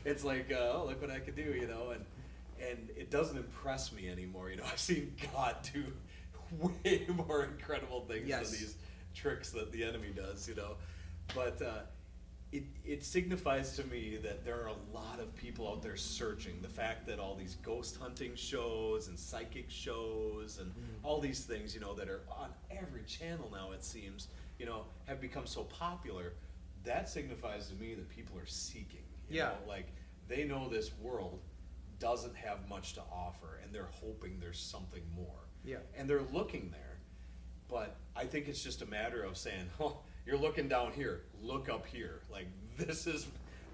S1: it's like, oh, look what I could do, And it doesn't impress me anymore. I've seen God do way more incredible things than these tricks that the enemy does, But it signifies to me that there are a lot of people out there searching. The fact that all these ghost hunting shows and psychic shows and all these things, that are on every channel now, it seems, have become so popular, that signifies to me that people are seeking. You know? Like, they know this world doesn't have much to offer, and they're hoping there's something more.
S2: Yeah.
S1: And they're looking there. But I think it's just a matter of saying, oh, you're looking down here, look up here. Like, this is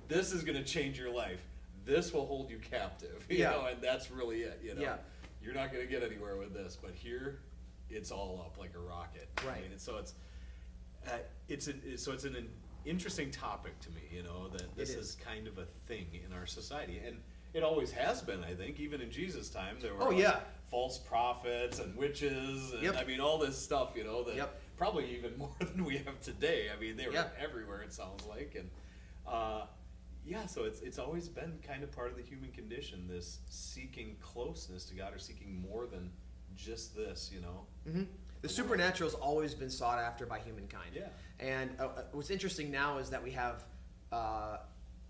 S1: going to change your life. This will hold you captive, you know, and that's really it,
S2: Yeah.
S1: You're not going to get anywhere with this, but here, it's all up like a rocket.
S2: Right.
S1: I mean, so it's an interesting topic to me, that this is kind of a thing in our society, and it always has been. I think even in Jesus' time, there were false prophets and witches, and I mean all this stuff, that probably even more than we have today. I mean, they were
S2: Yeah.
S1: everywhere, it sounds like. And yeah, so it's always been kind of part of the human condition, this seeking closeness to God or seeking more than just this, you know.
S2: Mm-hmm. The supernatural has always been sought after by humankind.
S1: Yeah.
S2: And what's interesting now is that we have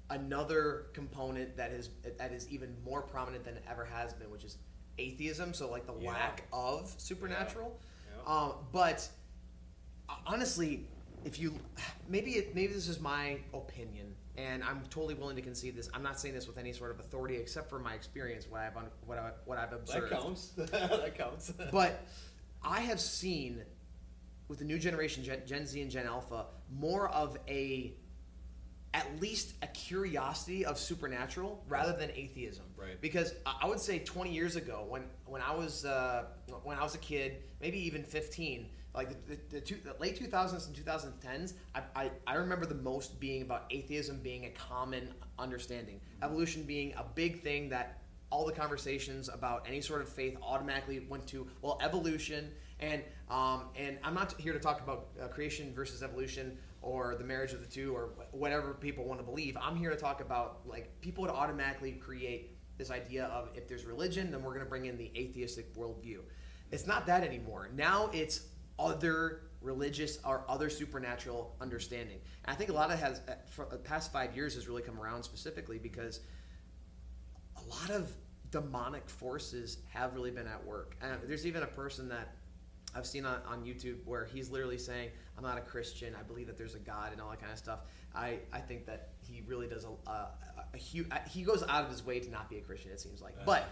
S2: another component that is even more prominent than it ever has been, which is atheism. So like the
S1: Yeah.
S2: lack of supernatural.
S1: Yeah.
S2: But honestly, if you maybe this is my opinion, and I'm totally willing to concede this. I'm not saying this with any sort of authority, except for my experience, what I've observed.
S1: That counts. That counts.
S2: But I have seen with the new generation, Gen Z and Gen Alpha, more of at least a curiosity of supernatural rather than atheism.
S1: Right.
S2: Because I would say 20 years ago, when I was a kid, maybe even 15, like the late 2000s and 2010s, I remember the most being about atheism being a common understanding, evolution being a big thing that all the conversations about any sort of faith automatically went to, well, evolution, and I'm not here to talk about creation versus evolution or the marriage of the two or whatever people want to believe. I'm here to talk about, like, people would automatically create this idea of if there's religion, then we're going to bring in the atheistic worldview. It's not that anymore. Now it's other religious or other supernatural understanding. And I think a lot of for the past 5 years has really come around specifically because a lot of demonic forces have really been at work. And there's even a person that I've seen on YouTube where he's literally saying, I'm not a Christian, I believe that there's a God and all that kind of stuff. I think that he really does a huge, he goes out of his way to not be a Christian, it seems like. But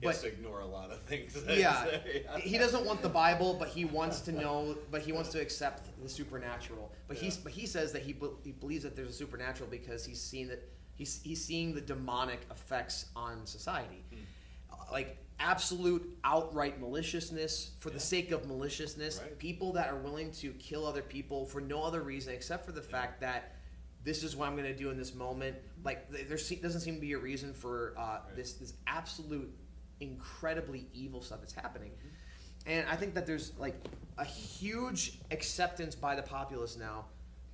S1: he has to ignore a lot of things.
S2: Yeah, he doesn't want the Bible, but he wants to know, but he wants to accept the supernatural. But he says that he believes that there's a supernatural because he's seen that he's seeing the demonic effects on society, like absolute outright maliciousness for the sake of maliciousness.
S1: Right. People
S2: that are willing to kill other people for no other reason except for the fact that this is what I'm going to do in this moment. Like there doesn't seem to be a reason for this absolute incredibly evil stuff that's happening. And I think that there's like a huge acceptance by the populace now,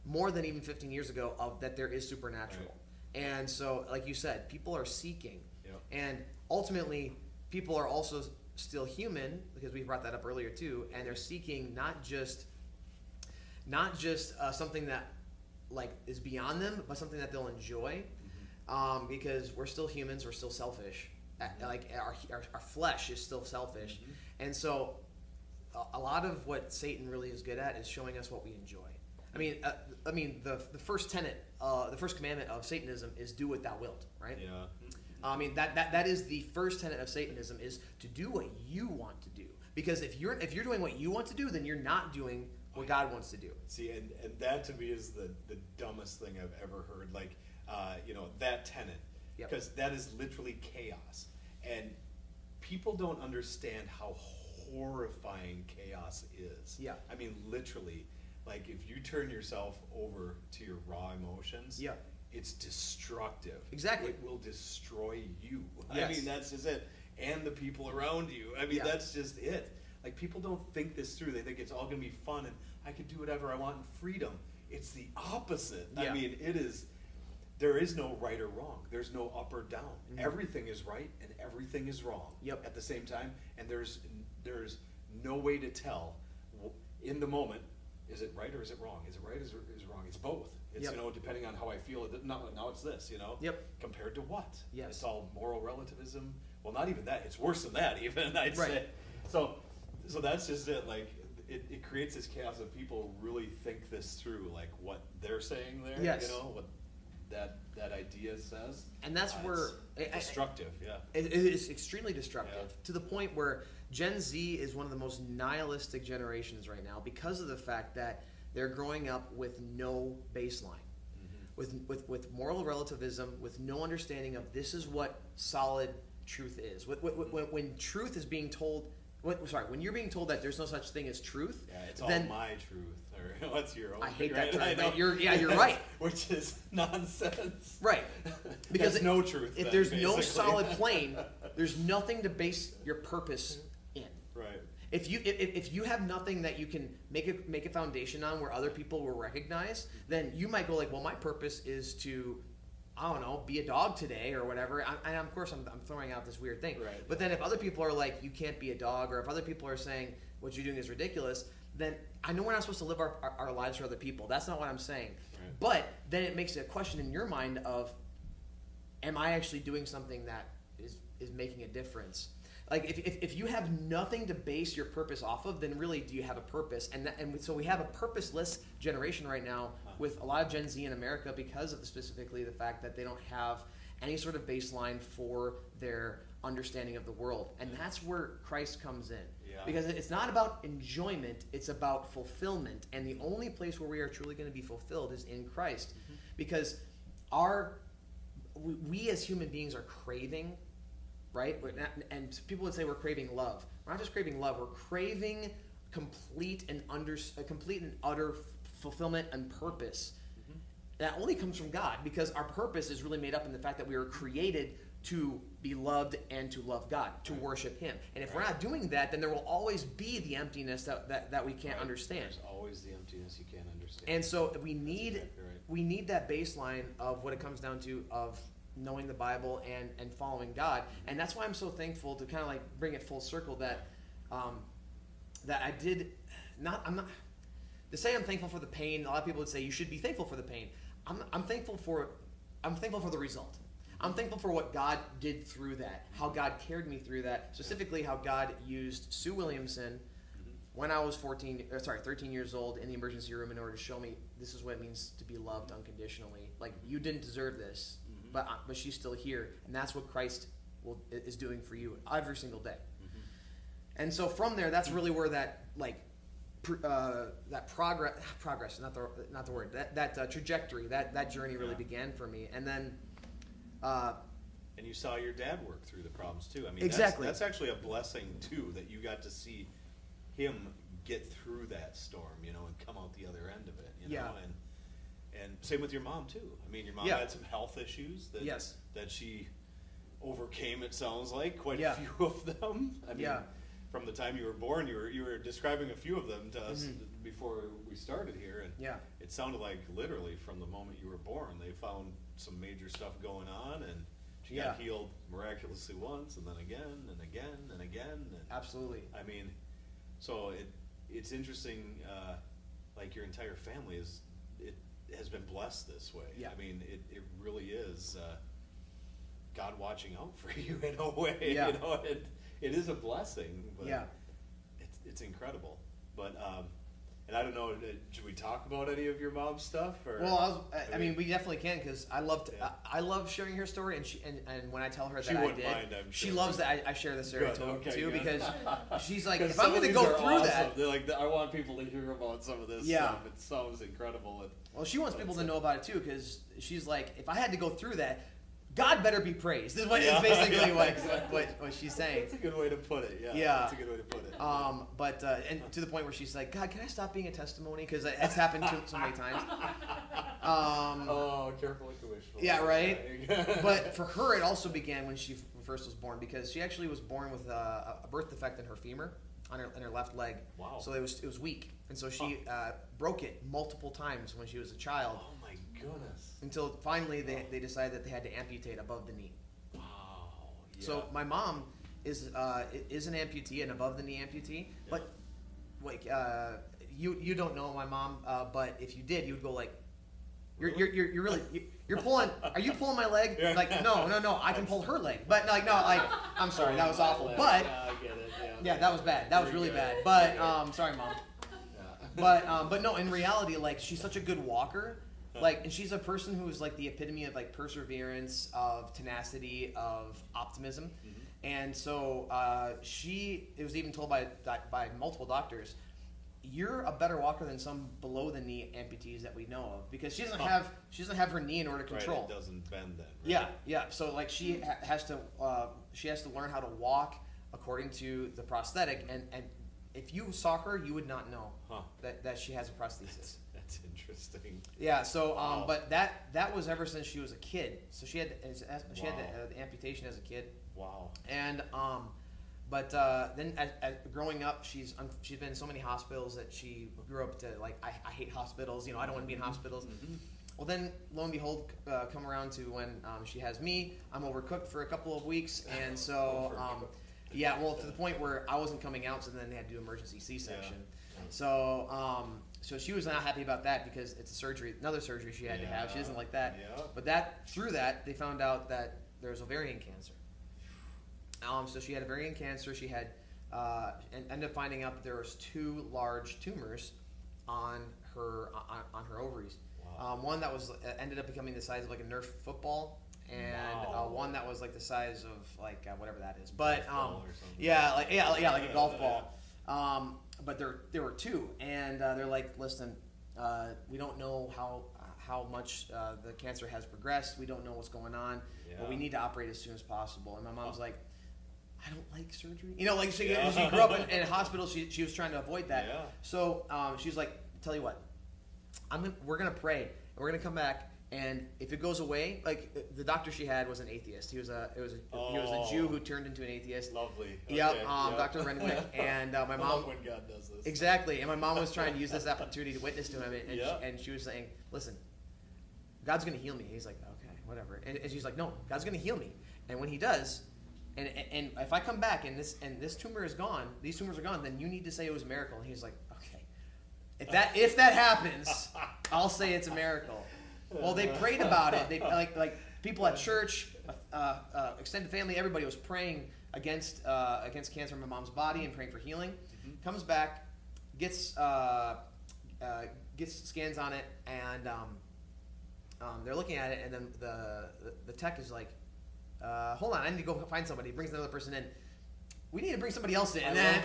S2: more than even 15 years ago, of that there is supernatural. Right. And so, like you said, people are seeking. Yep. And ultimately, people are also still human, because we brought that up earlier too, and they're seeking not just something that like is beyond them, but something that they'll enjoy. Because we're still humans, we're still selfish. Like our flesh is still selfish, and so a lot of what Satan really is good at is showing us what we enjoy. I mean, the first tenet, the first commandment of Satanism is "Do what thou wilt," right?
S1: Yeah.
S2: I mean that is the first tenet of Satanism, is to do what you want to do. Because if you're doing what you want to do, then you're not doing what God wants to do.
S1: See, and that to me is the dumbest thing I've ever heard. Like, that tenet, because that is literally chaos, and people don't understand how horrifying chaos is.
S2: Yeah.
S1: I mean, literally, like if you turn yourself over to your raw emotions.
S2: Yeah.
S1: It's destructive.
S2: Exactly.
S1: It will destroy you.
S2: Yes.
S1: I mean, that's just it. And the people around you. I mean, that's just it. Like, people don't think this through. They think it's all going to be fun and I can do whatever I want in freedom. It's the opposite.
S2: Yeah.
S1: I mean, there is no right or wrong. There's no up or down. Everything is right and everything is wrong at the same time. And there's no way to tell in the moment, is it right or is it wrong? Is it right or is it wrong? It's both. It's, depending on how I feel. Now it's this, compared to what?
S2: Yes.
S1: It's all moral relativism. Well, not even that. It's worse than that even, I'd say. So that's just it. Like, it creates this chaos of people really think this through, like what they're saying there, what that idea says.
S2: And that's where...
S1: It's destructive,
S2: It is extremely destructive,
S1: Yeah.
S2: to the point where Gen Z is one of the most nihilistic generations right now because of the fact that they're growing up with no baseline, with moral relativism, with no understanding of this is what solid truth is. When truth is being told, when you're being told that there's no such thing as truth,
S1: it's
S2: then
S1: all my truth, or what's your own?
S2: I hate
S1: right?
S2: that term. You're right.
S1: Which is nonsense.
S2: Right. Because
S1: there's no truth.
S2: If
S1: then,
S2: there's
S1: basically.
S2: no solid plane, there's nothing to base your purpose in.
S1: Right.
S2: If you have nothing that you can make a foundation on where other people will recognize, then you might go like, well, my purpose is to, I don't know, be a dog today or whatever. And of course, I'm throwing out this weird thing.
S1: Right.
S2: But then if other people are like, you can't be a dog, or if other people are saying what you're doing is ridiculous, then I know we're not supposed to live our lives for other people. That's not what I'm saying.
S1: Right.
S2: But then it makes a question in your mind of, am I actually doing something that is making a difference? Like if you have nothing to base your purpose off of, then really do you have a purpose? And so we have a purposeless generation right now with a lot of Gen Z in America because of specifically the fact that they don't have any sort of baseline for their understanding of the world. And that's where Christ comes in.
S1: Yeah.
S2: Because it's not about enjoyment, it's about fulfillment. And the only place where we are truly going to be fulfilled is in Christ. Mm-hmm. Because we as human beings are craving, right? And people would say we're craving love. We're not just craving love, we're craving complete and utter fulfillment and purpose. Mm-hmm. That only comes from God, because our purpose is really made up in the fact that we were created to be loved and to love God, to worship Him. And if we're not doing that, then there will always be the emptiness that we can't understand.
S1: There's always the emptiness you can't understand.
S2: And so we need that baseline of what it comes down to, of knowing the Bible and following God. And that's why I'm so thankful to kind of like bring it full circle that that I did not. I'm not to say I'm thankful for the pain. A lot of people would say you should be thankful for the pain. I'm thankful for the result. I'm thankful for what God did through that, how God carried me through that, specifically how God used Sue Williamson when I was 13 years old in the emergency room in order to show me this is what it means to be loved unconditionally. Like, you didn't deserve this, but she's still here, and that's what Christ is doing for you every single day. Mm-hmm. And so from there, that's really where that progress, not the word, that trajectory, that journey really began for me. And then
S1: and you saw your dad work through the problems too. I mean,
S2: exactly.
S1: That's actually a blessing too, that you got to see him get through that storm, and come out the other end of it, know. And same with your mom too. I mean, your mom had some health issues that she overcame. It sounds like quite a few of them. I mean, from the time you were born, you were describing a few of them to us before we started here, and it sounded like literally from the moment you were born, they found some major stuff going on, and she got healed miraculously once, and then again, and again, and again. And
S2: absolutely.
S1: I mean, so it's interesting. Like your entire family has been blessed this way. Yeah. I mean, it really is God watching out for you in a way. Yeah. It is a blessing, but it's incredible. But and I don't know, should we talk about any of your mom's stuff? Or?
S2: Well, I mean, we definitely can, because I love sharing her story, and when I tell her that I did, she loves that I share the story too, because she's like, if I'm going to go through that,
S1: they're like, I want people to hear about some of this stuff. It sounds incredible.
S2: Well, she wants people to know about it too, because she's like, if I had to go through that, God better be praised. This is basically what she's saying.
S1: That's a good way to put it. Yeah. That's a good way to put it.
S2: But and to the point where she's like, God, can I stop being a testimony? Because it's happened so many times.
S1: Careful what you wish for.
S2: Yeah, right. But for her, it also began when she first was born, because she actually was born with a birth defect in her femur, in her left leg.
S1: Wow.
S2: So it was weak, and so she broke it multiple times when she was a child.
S1: Oh my goodness.
S2: Until finally they decided that they had to amputate above the knee.
S1: Wow. Yeah.
S2: So my mom is an amputee, an above the knee amputee. But like you don't know my mom, but if you did, you would go like, you're pulling. Are you pulling my leg?
S1: Yeah.
S2: Like no, I can pull her leg. But like no, like I'm sorry, that was awful. But
S1: I get it.
S2: Yeah, that was bad. That was really bad. But sorry, mom. But no, in reality, like, she's such a good walker. Like, and she's a person who's like the epitome of like perseverance, of tenacity, of optimism. Mm-hmm. And so it was even told by multiple doctors, you're a better walker than some below the knee amputees that we know of, because she doesn't have her knee in order to control.
S1: Right, it doesn't bend then. Right?
S2: Yeah. So like she has to learn how to walk according to the prosthetic, and if you saw her, you would not know that she has a prosthesis.
S1: That's interesting.
S2: Yeah. So, but that was ever since she was a kid. So she had the amputation as a kid.
S1: Wow.
S2: And But then, growing up, she's been in so many hospitals that she grew up to like. I hate hospitals. I don't want to be in hospitals.
S1: Mm-hmm.
S2: Well, then, lo and behold, come around to when she has me. I'm overcooked for a couple of weeks, and so yeah, well, to the point where I wasn't coming out, so then they had to do emergency C-section. Yeah. So she was not happy about that because it's a surgery, another surgery she had to have. She doesn't like that. Yeah. But through that, they found out that there's ovarian cancer. So she had ovarian cancer. She had, and ended up finding out that there was 2 large tumors on her ovaries. Wow. One that was ended up becoming the size of like a Nerf football, and one that was like the size of like whatever that is. But like a golf ball. But there were 2, and they're like, listen, we don't know how much the cancer has progressed. We don't know what's going on, but we need to operate as soon as possible. And my mom's like, I don't like surgery. She grew up in a hospital. She was trying to avoid that. Yeah. So she was like, tell you what, we're gonna pray, and we're gonna come back. And if it goes away, like the doctor she had was an atheist. He was a Jew who turned into an atheist.
S1: Lovely.
S2: Okay. Yep. Dr. Renwick. And my mom.
S1: I love when God does this.
S2: Exactly. And my mom was trying to use this opportunity to witness to him, and she was saying, "Listen, God's gonna heal me." He's like, "Okay, whatever." And she's like, "No, God's gonna heal me. And when He does, and if I come back and this tumor is gone, these tumors are gone, then you need to say it was a miracle." And he's like, "Okay, if that happens, I'll say it's a miracle." Well, they prayed about it. They like people at church, extended family, everybody was praying against cancer in my mom's body and praying for healing. Mm-hmm. Comes back, gets scans on it, and they're looking at it, and then the tech is like, hold on, I need to go find somebody. He brings another person in. We need to bring somebody else in. And then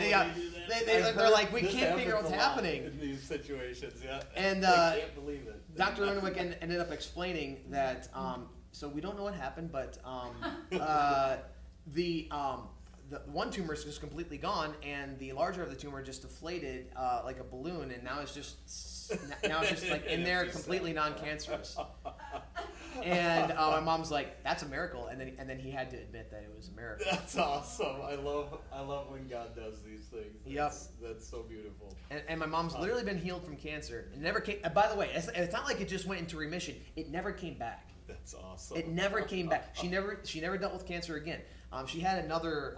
S2: they're like, we can't figure out what's happening
S1: in these situations. Yeah,
S2: and
S1: I can't believe it.
S2: Dr. Renwick ended up explaining that. So we don't know what happened, but the one tumor is just completely gone, and the larger of the tumor just deflated like a balloon, and now it's just like in there, completely non-cancerous. And my mom's like, "That's a miracle," and then he had to admit that it was a miracle.
S1: That's awesome. I love when God does these things. That's so beautiful.
S2: And my mom's literally been healed from cancer. It never came. By the way, it's not like it just went into remission. It never came back.
S1: That's awesome.
S2: It never came back. She never dealt with cancer again. She had another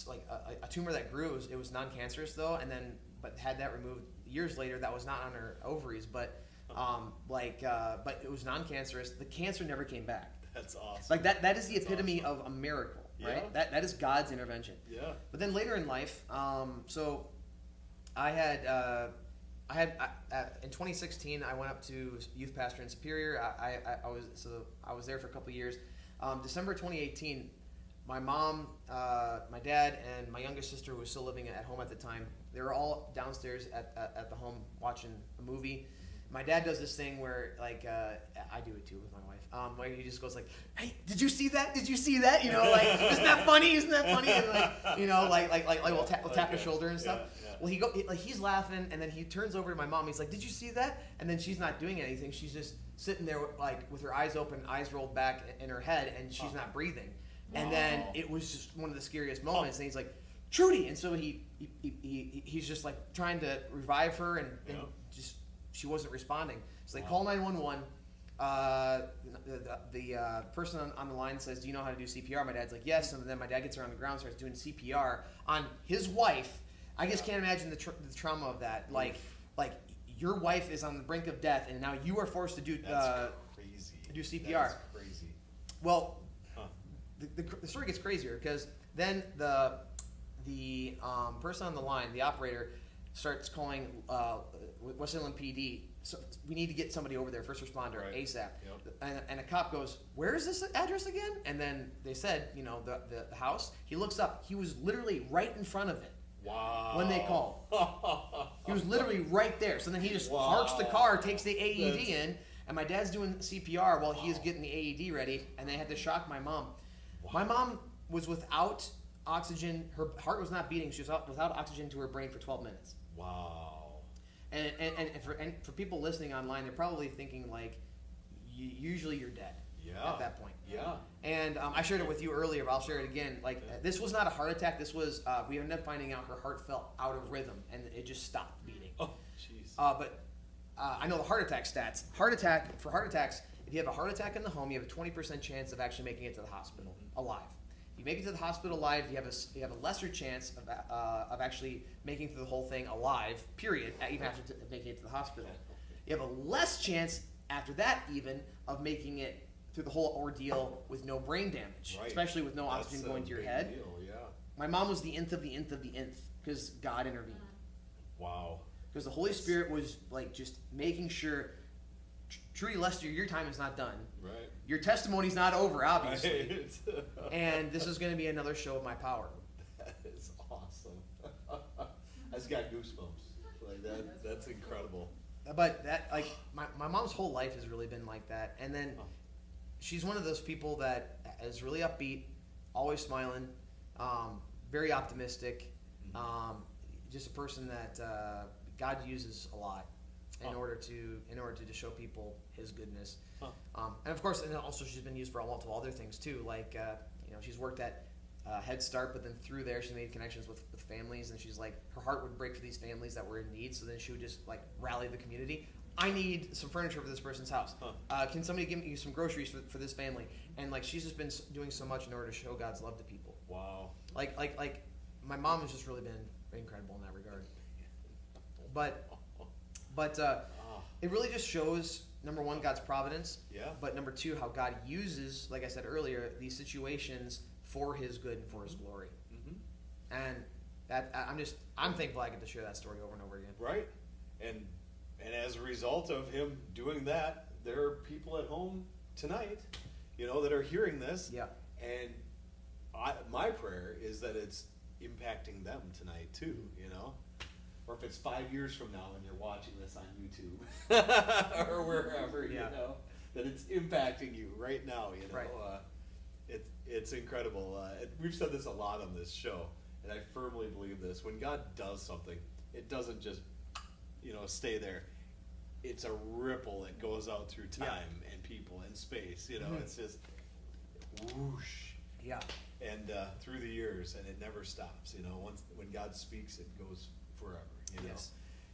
S2: like a tumor that grew. It was non-cancerous though, but had that removed years later. That was not on her ovaries, but it was non-cancerous. The cancer never came back.
S1: That's awesome.
S2: Like that is the epitome of a miracle, right?
S1: Yeah.
S2: That is God's intervention.
S1: Yeah.
S2: But then later in life, so I had in 2016 I went up to youth pastor in Superior. I was there for a couple of years. December 2018, my mom, my dad, and my youngest sister, who was still living at home at the time, they were all downstairs at the home watching a movie. My dad does this thing where, like, I do it too with my wife, where he just goes like, "Hey, did you see that? Did you see that? Like, isn't that funny? Isn't that funny?" And like, we'll tap his shoulder and stuff. Yeah. Well, he's laughing, and then he turns over to my mom. He's like, "Did you see that?" And then she's not doing anything. She's just sitting there, with her eyes open, eyes rolled back in her head, and she's not breathing. And then it was just one of the scariest moments. And he's like, "Trudy," and so he's just like trying to revive her, and just. She wasn't responding. So they call 911. The person on the line says, "Do you know how to do CPR?" My dad's like, "Yes." And then my dad gets her on the ground, starts doing CPR on his wife. I just can't imagine the trauma of that. Like your wife is on the brink of death, and now you are forced to do
S1: crazy.
S2: To do CPR.
S1: That's crazy.
S2: Well, the story gets crazier because then the person on the line, the operator, starts calling West Inland PD. So we need to get somebody over there, first responder, ASAP. Yep. And a cop goes, "Where is this address again?" And then they said, the house. He looks up. He was literally right in front of it.
S1: Wow.
S2: When they called. He was literally right there. So then he just parks the car, takes the AED in, and my dad's doing CPR while he is getting the AED ready, and they had to shock my mom. Wow. My mom was without oxygen. Her heart was not beating. She was without oxygen to her brain for 12 minutes.
S1: Wow.
S2: And for people listening online, they're probably thinking like, usually you're dead. at that point.
S1: Yeah.
S2: And I shared it with you earlier, but I'll share it again. This was not a heart attack. This was, we ended up finding out her heart fell out of rhythm, and it just stopped beating.
S1: Oh, jeez.
S2: But I know the heart attack stats. For heart attacks, if you have a heart attack in the home, you have a 20% chance of actually making it to the hospital alive. If you make it to the hospital alive, you have a lesser chance of actually making it through the whole thing alive, period, even after making it to the hospital. You have a less chance after that even of making it through the whole ordeal with no brain damage, especially with no oxygen going to your head.
S1: Deal, yeah.
S2: My mom was the nth of the nth of the nth because God intervened.
S1: Wow.
S2: Because the Holy Spirit was just making sure, Trudy Lester, your time is not done.
S1: Right.
S2: Your testimony's not over, obviously.
S1: Right.
S2: And this is going to be another show of my power.
S1: That is awesome. I just got goosebumps. Like that's incredible.
S2: But my mom's whole life has really been like that. And then she's one of those people that is really upbeat, always smiling, very optimistic, just a person that God uses a lot in order to show people His goodness. And of course, and also she's been used for multiple other things too. She's worked at Head Start, but then through there she made connections with families, and she's like, her heart would break for these families that were in need. So then she would just rally the community. I need some furniture for this person's house. Can somebody give me some groceries for this family? And she's just been doing so much in order to show God's love to people.
S1: Wow.
S2: My mom has just really been incredible in that regard. But it really just shows, number one, God's providence. Yeah. But number two, how God uses, like I said earlier, these situations for His good and for His glory. Mm-hmm. And that I'm thankful I get to share that story over and over again.
S1: Right. And as a result of him doing that, there are people at home tonight, that are hearing this. Yeah. And my prayer is that it's impacting them tonight too, Or if it's 5 years from now and you're watching this on YouTube or wherever, that it's impacting you right now, Right. It's incredible. We've said this a lot on this show, and I firmly believe this. When God does something, it doesn't just, stay there. It's a ripple that goes out through time and people and space. It's just whoosh. Yeah. And through the years, and it never stops. When God speaks, it goes forever. Yes.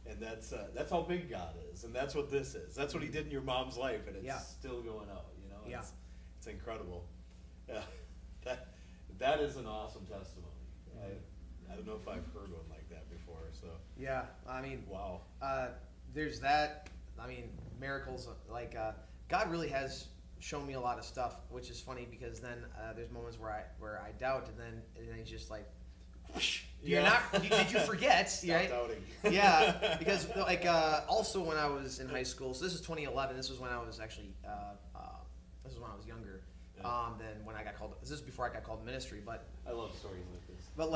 S1: And that's how big God is, and that's what this is. That's what He did in your mom's life, and it's still going out. It's incredible. Yeah. That is an awesome testimony. I don't know if I've heard one like that before. So. Yeah,
S2: wow. There's that. Miracles. God really has shown me a lot of stuff, which is funny because then there's moments where I doubt, and then He's just like, whoosh, did you forget?
S1: Stop doubting.
S2: Yeah, because also when I was in high school, so this is 2011. This was when I was actually this was when I was younger. Than when I got called. This is before I got called ministry, but
S1: I love stories like this.
S2: But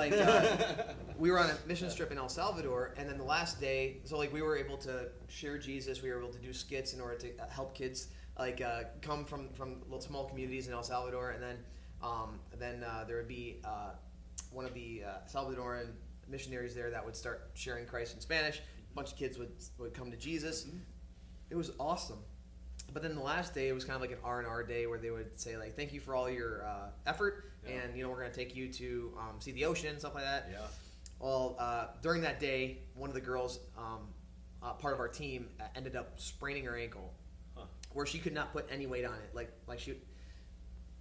S2: we were on a mission trip in El Salvador, and then the last day, so we were able to share Jesus. We were able to do skits in order to help kids come from little small communities in El Salvador, and then there would be one of the Salvadoran missionaries there that would start sharing Christ in Spanish. A bunch of kids would come to Jesus. Mm-hmm. It was awesome. But then the last day, it was kind of like an R&R day where they would say, thank you for all your effort, and, we're going to take you to see the ocean, stuff like that. Yeah. Well, during that day, one of the girls, part of our team, ended up spraining her ankle, where she could not put any weight on it.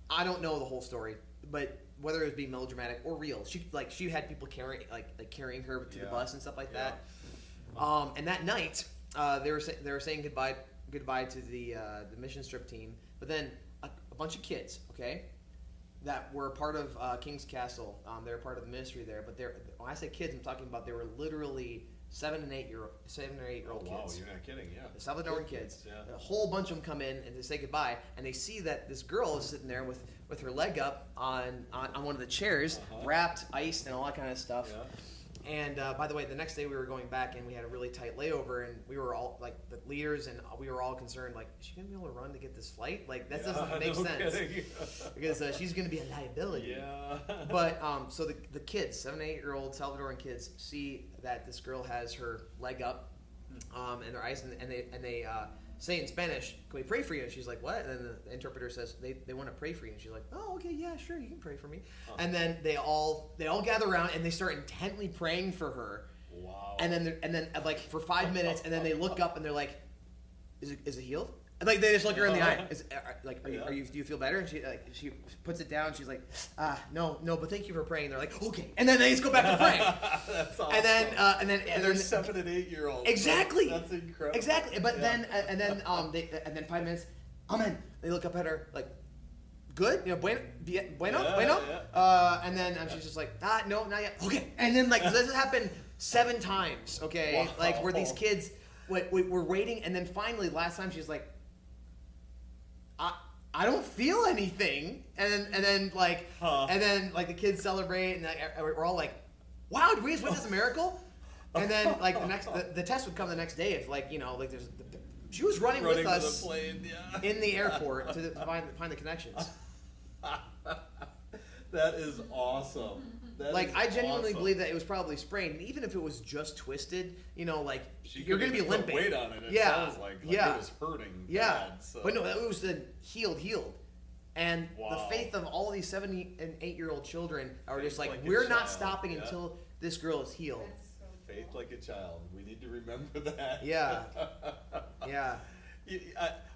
S2: I don't know the whole story, but whether it was being melodramatic or real, she had people carrying her to the bus and stuff like that. And that night, they were saying goodbye to the mission trip team, but then a bunch of kids, that were part of King's Castle. They were part of the ministry there, but when I say kids, I'm talking about they were literally 7 or 8 year old kids.
S1: Wow, you're not kidding, yeah.
S2: The Salvadoran kids. Yeah. A whole bunch of them come in and they say goodbye, and they see that this girl is sitting there with her leg up on one of the chairs, wrapped, iced, and all that kind of stuff. Yeah. And by the way, the next day we were going back, and we had a really tight layover, and we were all the leaders, and we were all concerned, is she gonna be able to run to get this flight? That doesn't make sense because she's gonna be a liability. Yeah. But so the kids, 7 to 8 year old Salvadoran kids, see that this girl has her leg up, and they're iced, and they say in Spanish, can we pray for you? And she's like, what? And then the interpreter says, they want to pray for you. And she's like, oh, okay, yeah, sure, you can pray for me. And then they all gather around and they start intently praying for her.
S1: Wow.
S2: And then like for 5 minutes, and then they look up and they're like, is it healed? And like they just look her in the eye. Do you feel better? And she puts it down. She's like, no, but thank you for praying. And they're like, okay. And then they just go back to praying.
S1: That's awesome.
S2: And then
S1: they're 7 and 8 year olds.
S2: Exactly.
S1: That's incredible.
S2: Exactly. But then 5 minutes, amen. They look up at her like, good, bueno. And then she's just like, no, not yet. Okay. And then like this has happened 7 times. Okay,
S1: wow.
S2: Like where these kids, we're waiting, and then finally last time she's like, I don't feel anything, and then the kids celebrate, and we're all like, wow, did we just witness a miracle? And then like the test would come the next day if she was running with us
S1: the plane,
S2: in the airport to find the connections.
S1: That is awesome.
S2: I genuinely believe that it was probably sprained, and even if it was just twisted, you're going to be limping.
S1: Weight on it. Sounds like it was hurting.
S2: Yeah,
S1: bad, so.
S2: But no, it was the healed, and
S1: wow.
S2: the faith of all these 7 and 8 year old children are just like
S1: we're
S2: not stopping until this girl is healed.
S1: Faith like a child. We need to remember that.
S2: Yeah, yeah.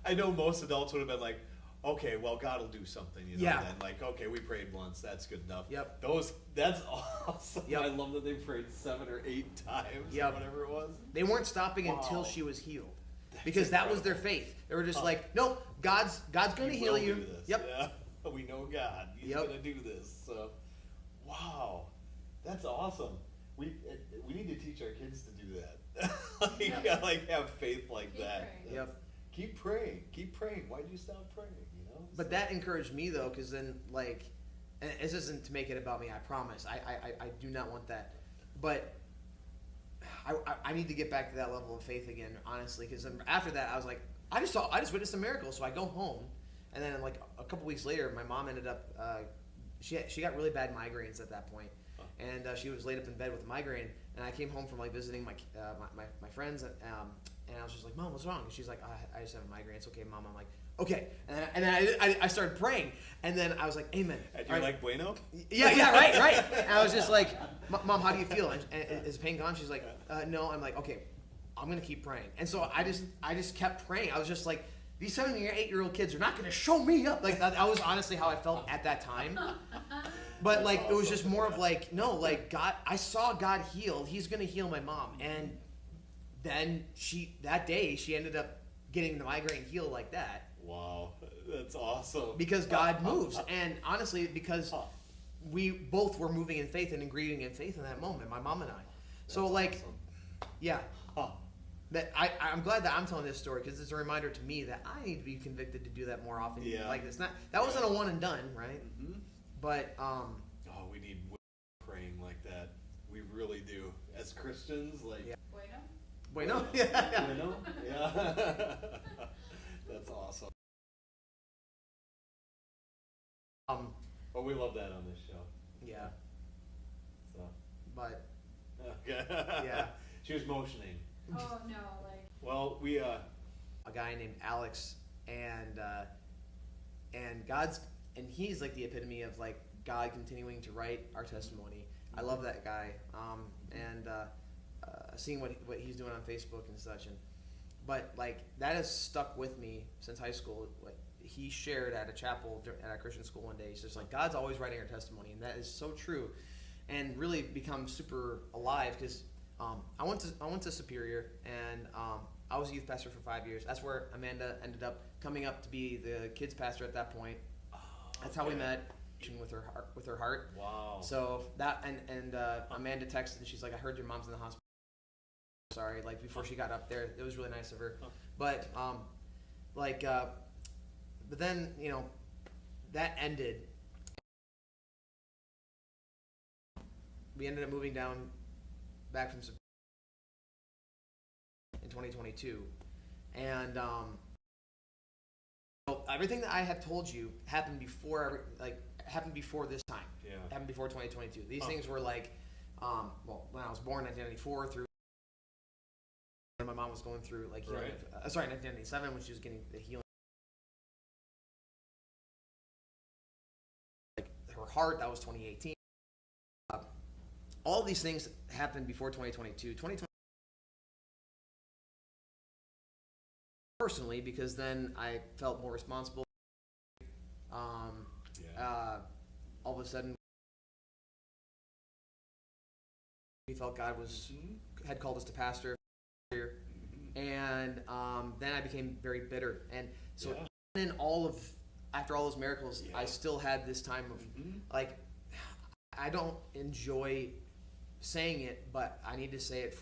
S1: I know most adults would have been like, okay, well, God will do something,
S2: Yeah.
S1: Then like, okay, we prayed once, that's good enough.
S2: Yep.
S1: That's awesome.
S2: Yep.
S1: I love that they prayed 7 or 8 times
S2: Yep.
S1: or whatever it was.
S2: They weren't stopping until she was healed, because that was their faith. They were just like, nope, God's going to heal you.
S1: Do this.
S2: Yep.
S1: Yeah. We know God. He's going to do this. So, wow, that's awesome. We need to teach our kids to do that. like have faith like that.
S2: Yep.
S1: Keep praying. Why'd you stop praying?
S2: But that encouraged me though, because then and this isn't to make it about me. I promise. I do not want that. But I need to get back to that level of faith again, honestly. Because after that, I was like, I just witnessed a miracle. So I go home, and then like a couple weeks later, my mom ended up she got really bad migraines at that point. And she was laid up in bed with a migraine, and I came home from visiting my friends, and I was just like, Mom, what's wrong? And she's like, I just have a migraine. It's okay, Mom. I'm like, okay. And then I started praying, and then I was like, Amen.
S1: And you're like, bueno?
S2: Yeah, right. And I was just like, Mom, how do you feel? And is the pain gone? She's like, no. I'm like, okay, I'm gonna keep praying. And so I just kept praying. I was just like, these 7 or 8 year old kids are not gonna show me up. Like that was honestly how I felt at that time. But
S1: That's awesome.
S2: It was just more of like, no, like God, I saw God heal. He's gonna heal my mom. And then that day she ended up getting the migraine healed like that.
S1: Wow, that's awesome.
S2: Because God moves, and honestly, because we both were moving in faith and agreeing in faith in that moment, my mom and I. So
S1: awesome.
S2: Yeah. That I'm glad that I'm telling this story, because it's a reminder to me that I need to be convicted to do that more often.
S1: Yeah.
S2: Like that wasn't a one and done, right?
S1: Mm-hmm.
S2: But
S1: we need praying like that. We really do. As Christians, like
S2: Bueno.
S1: Yeah. That's awesome. But we love that on this show.
S2: Yeah.
S1: So.
S2: But.
S1: Okay.
S2: Yeah.
S1: She was motioning.
S3: Oh no,
S1: Well, we
S2: a guy named Alex, and he's like the epitome of like God continuing to write our testimony. I love that guy, and seeing what he's doing on Facebook and such, but like that has stuck with me since high school. Like he shared at a chapel at a Christian school one day. He's just like, God's always writing our testimony, and that is so true, and really become super alive because I went to Superior, and I was a youth pastor for 5 years. That's where Amanda ended up coming up to be the kids pastor at that point. That's how we met, with her heart.
S1: Wow.
S2: So that and Amanda texted, and she's like, I heard your mom's in the hospital. Sorry, like before she got up there. It was really nice of her. But but then that ended. We ended up moving down back from in 2022, and everything that I have told you happened before this time.
S1: Yeah.
S2: Happened before 2022. These things were like, when I was born in 1994 through when my mom was going through like healing.
S1: Right.
S2: 1997 when she was getting the healing. Like her heart, that was 2018. All these things happened before 2022. 2020 personally, because then I felt more responsible. All of a sudden, we felt God had called us to pastor, and then I became very bitter. And so, in after all those miracles, I still had this time of like, I don't enjoy saying it, but I need to say it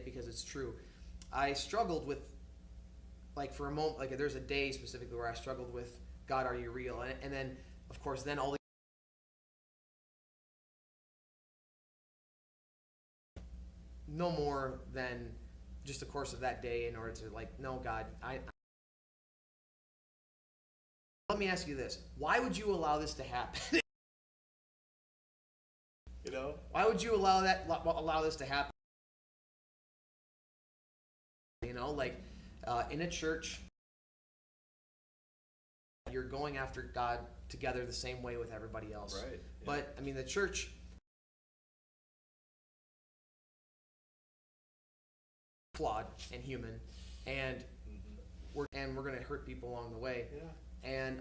S2: because it's true. I struggled with, like, for a moment, like there's a day specifically where I struggled with, God, are you real? And then, of course, then all the no more than just the course of that day in order to, like, no, God, let me ask you this. Why would you allow this to happen?
S1: You know?
S2: Why would you allow this to happen? You know, like in a church, you're going after God together the same way with everybody else.
S1: Right. Yeah.
S2: But I mean, the church flawed and human, and we're going to hurt people along the way.
S1: Yeah.
S2: And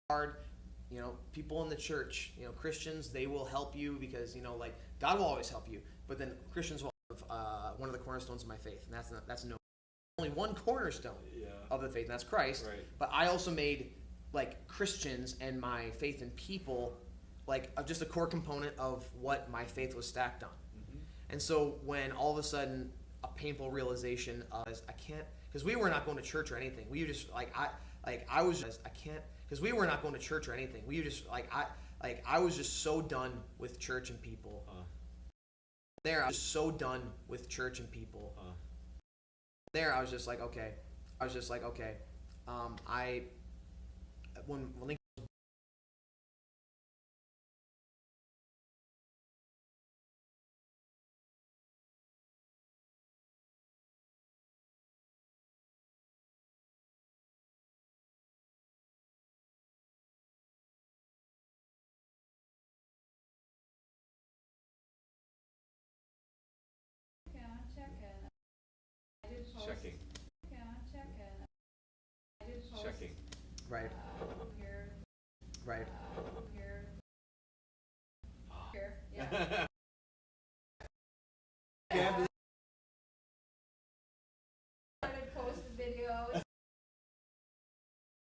S2: hard, you know, people in the church, you know, Christians, they will help you because, you know, like God will always help you. But then Christians will have one of the cornerstones of my faith, and that's only one cornerstone of the faith, and that's Christ.
S1: Right.
S2: But I also made like Christians and my faith in people like just a core component of what my faith was stacked on. And so when all of a sudden a painful realization is I can't, because we were not going to church or anything. We were just I was just I can't, because we were not going to church or anything. We were just I was just so done with church and people. There I was so done with church and people. There I was just like okay. When Lincoln
S1: Checking. Checking.
S2: Right.
S3: Here.
S2: Right.
S3: Here. Here. Yeah. Started posting videos.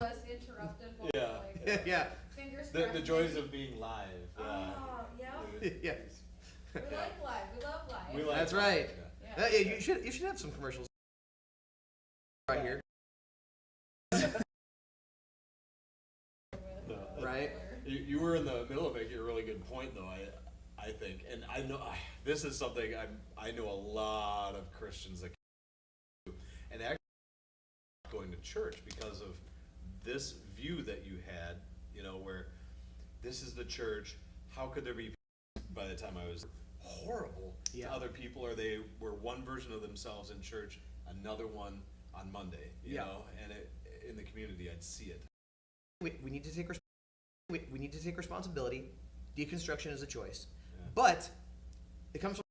S3: Was interrupted.
S1: Yeah.
S3: Like,
S2: Yeah.
S3: Fingers
S1: The
S3: crossed.
S1: joys of being live.
S3: Oh, yeah.
S2: Yeah.
S3: We like live. We love live.
S1: We like
S2: That's
S1: live,
S2: right.
S3: Yeah.
S2: You should have some commercials right here. Right.
S1: You were in the middle of making a really good point, though. I think, and I know this is something I know a lot of Christians that do, and actually going to church because of this view that you had, you know, where this is the church. How could there be? By the time I was horrible to other people, or they were one version of themselves in church, another one on Monday, you know, and in the community, I'd see it.
S2: We need to take we need to take responsibility. Deconstruction is a choice, but it comes from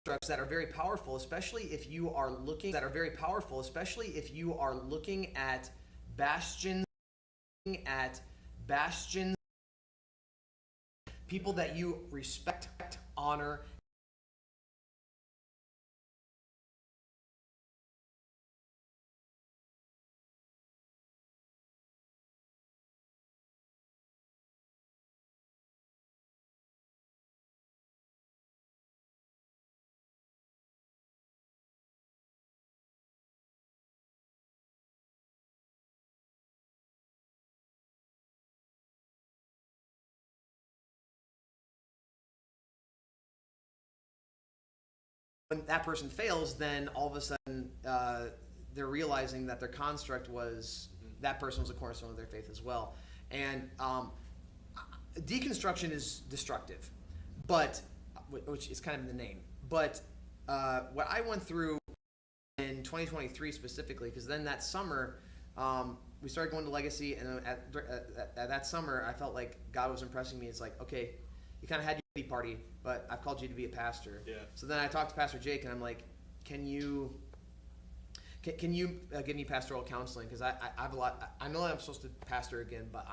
S2: constructs that are very powerful, especially if you are looking at bastions, people that you respect, honor. When that person fails, then all of a sudden they're realizing that their construct was that person was a cornerstone of their faith as well. And deconstruction is destructive, but which is kind of in the name. But what I went through in 2023 specifically, because then that summer, we started going to Legacy, and at that summer, I felt like God was impressing me. It's like, okay, you kind of had your pity party, but I've called you to be a pastor.
S1: Yeah.
S2: So then I talked to Pastor Jake, and I'm like, can you give me pastoral counseling? Because I have a lot. I know that I'm supposed to pastor again, but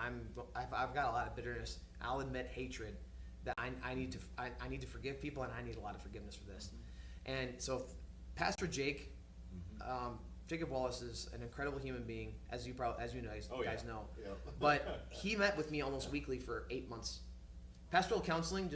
S2: I've got a lot of bitterness. I'll admit hatred that I need to forgive people, and I need a lot of forgiveness for this. And so Pastor Jake, Jacob Wallace is an incredible human being, as you guys know.
S1: Yeah.
S2: But he met with me almost weekly for 8 months. Pastoral counseling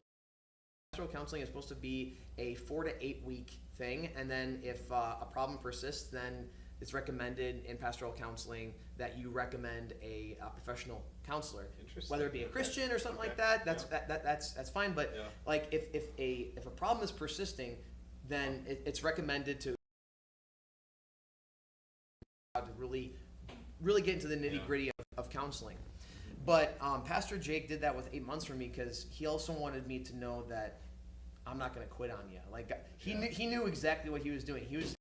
S2: is supposed to be a 4 to 8 week thing, and then if a problem persists, then it's recommended in pastoral counseling that you recommend a professional counselor, whether it be a Christian or something like that. That's fine. But like if a problem is persisting, then it's recommended to really get into the nitty gritty of counseling. But Pastor Jake did that with 8 months for me, because he also wanted me to know that I'm not going to quit on you. Like he knew exactly what he was doing. He was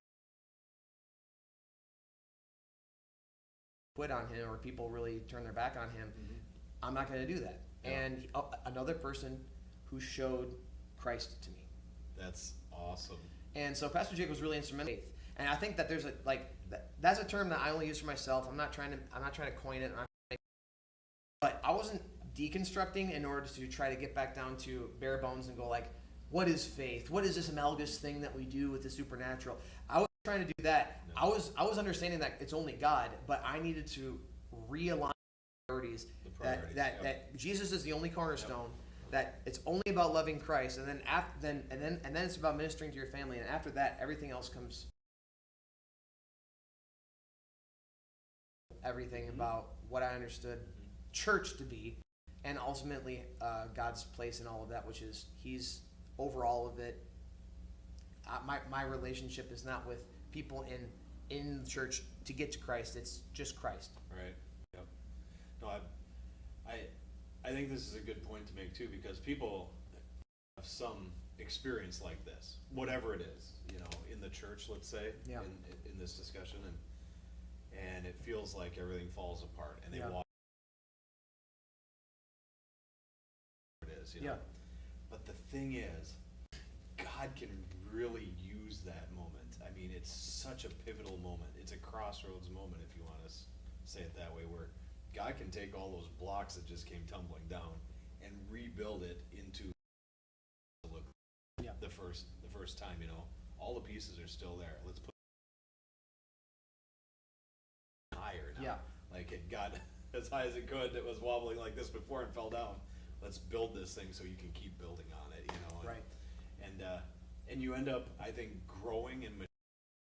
S2: quit on him, or people really turn their back on him. I'm not going to do that. Yeah. And another person who showed Christ to me.
S1: That's awesome. And
S2: so Pastor Jake was really instrumental. And I think that there's that's a term that I only use for myself. I'm not trying to coin it. But I wasn't deconstructing in order to try to get back down to bare bones and go like, what is faith? What is this amalgamous thing that we do with the supernatural? I was trying to do that. No. I was understanding that it's only God, but I needed to realign priorities. That Jesus is the only cornerstone. That it's only about loving Christ, and then it's about ministering to your family, and after that, everything else comes. Everything about what I understood church to be, and ultimately God's place in all of that, which is He's over all of it. My relationship is not with people in church to get to Christ. It's just Christ.
S1: Right. Yep. No, I think this is a good point to make too, because people have some experience like this, whatever it is, in the church, let's say, in this discussion, and it feels like everything falls apart, and they walk. It is, But the thing is, God can really use that moment. I mean, it's such a pivotal moment. It's a crossroads moment, if you want to say it that way, where God can take all those blocks that just came tumbling down and rebuild it into the first time. All the pieces are still there. Let's put it higher now. Like it got as high as it could. It was wobbling like this before and fell down. Let's build this thing so you can keep building on it.
S2: Right.
S1: And you end up, I think, growing and maturing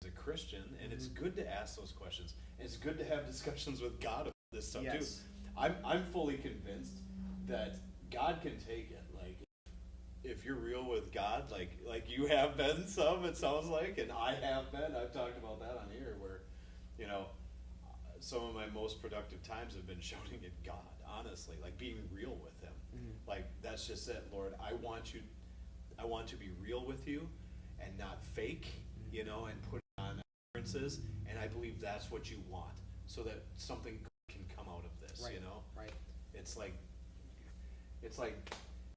S1: as a Christian, and it's good to ask those questions. And it's good to have discussions with God about this stuff too. I'm fully convinced that God can take it. Like, if you're real with God, like you have been some, it sounds like, and I have been. I've talked about that on here, where, some of my most productive times have been shouting at God, honestly, like being real with Him. Like, that's just it, Lord. I want to be real with you and not fake, and put on appearances. And I believe that's what you want, so that something good can come out of this,
S2: Right.
S1: It's like,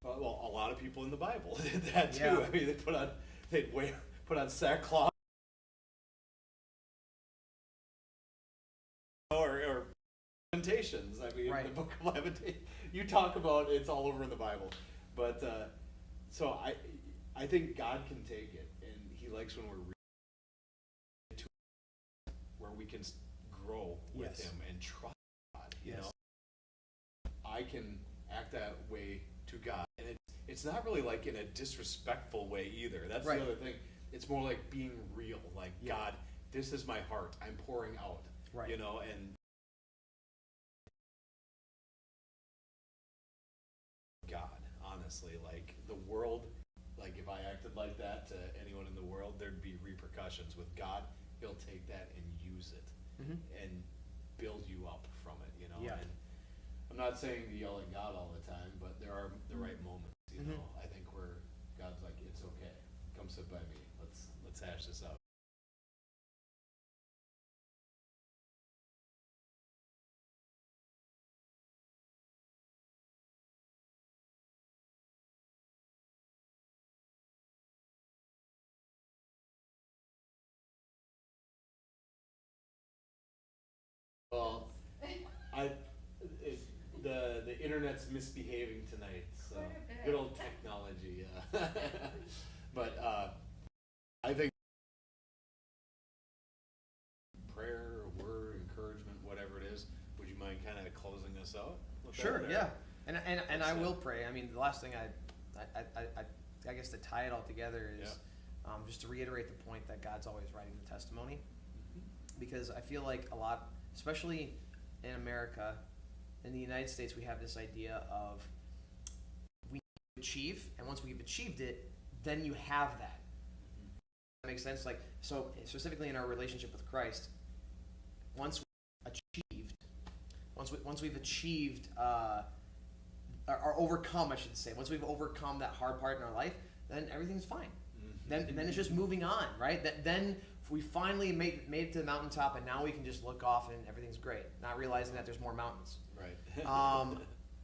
S1: well, a lot of people in the Bible did that too.
S2: Yeah.
S1: I mean, they'd put on sackcloth or Lamentations. I mean, the book of Lamentations. You talk about it's all over in the Bible, but so I think God can take it, and He likes when where we can grow with Him and trust God. I can act that way to God, and it's not really like in a disrespectful way either. That's the other thing. It's more like being real. Like, God, this is my heart. I'm pouring out.
S2: Right.
S1: And God, honestly, like the world, like if I acted like that to anyone in the world, there'd be repercussions. With God, He'll take that and use it and build you up from it,
S2: Yeah.
S1: And I'm not saying to yell at God all the time, but there are the right moments, I think, where God's like, it's okay, come sit by me, let's Let's hash this out. Well, the internet's misbehaving tonight, so
S3: Quite a bit.
S1: good old technology. Yeah. But I think prayer, word, encouragement, whatever it is. Would you mind kind of closing us out? with that
S2: Sure,
S1: there?
S2: yeah. And I
S1: That's
S2: will
S1: it.
S2: pray. I mean, the last thing I guess to tie it all together is just to reiterate the point that God's always writing the testimony.
S1: Mhm.
S2: Because I feel like a lot, especially in America, in the United States, we have this idea of we achieve, and once we've achieved it, then you have that. That makes sense? Like, so specifically in our relationship with Christ, once we've achieved or overcome, I should say, once we've overcome that hard part in our life, then everything's fine.
S1: Mhm.
S2: Then it's just moving on, right? Then we finally made it to the mountaintop, and now we can just look off and everything's great, not realizing that there's more mountains.
S1: Right.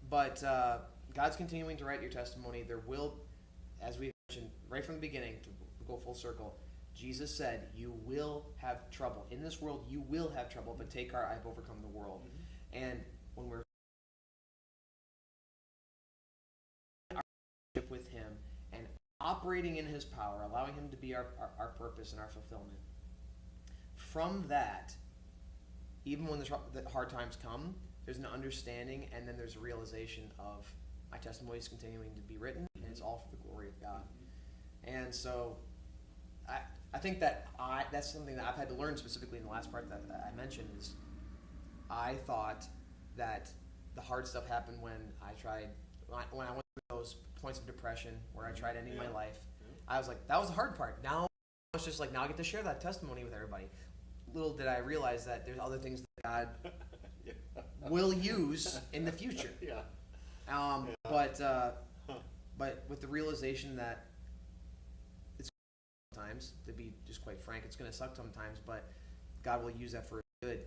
S2: But God's continuing to write your testimony. There will, as we mentioned right from the beginning, to go full circle, Jesus said, you will have trouble. In this world, you will have trouble, but take heart, I've overcome the world.
S1: Mhm.
S2: And when we're in our relationship with Him and operating in His power, allowing Him to be our purpose and our fulfillment, from that, even when the hard times come, there's an understanding, and then there's a realization of my testimony is continuing to be written, and it's all for the glory of God. And so I think that that's something that I've had to learn specifically in the last part that I mentioned is I thought that the hard stuff happened when I went through those points of depression where I tried ending my life. I was like, that was the hard part. Now it's just like, now I get to share that testimony with everybody. Little did I realize that there's other things that God will use in the future. But with the realization that it's sometimes, to be just quite frank, it's going to suck sometimes, but God will use that for good.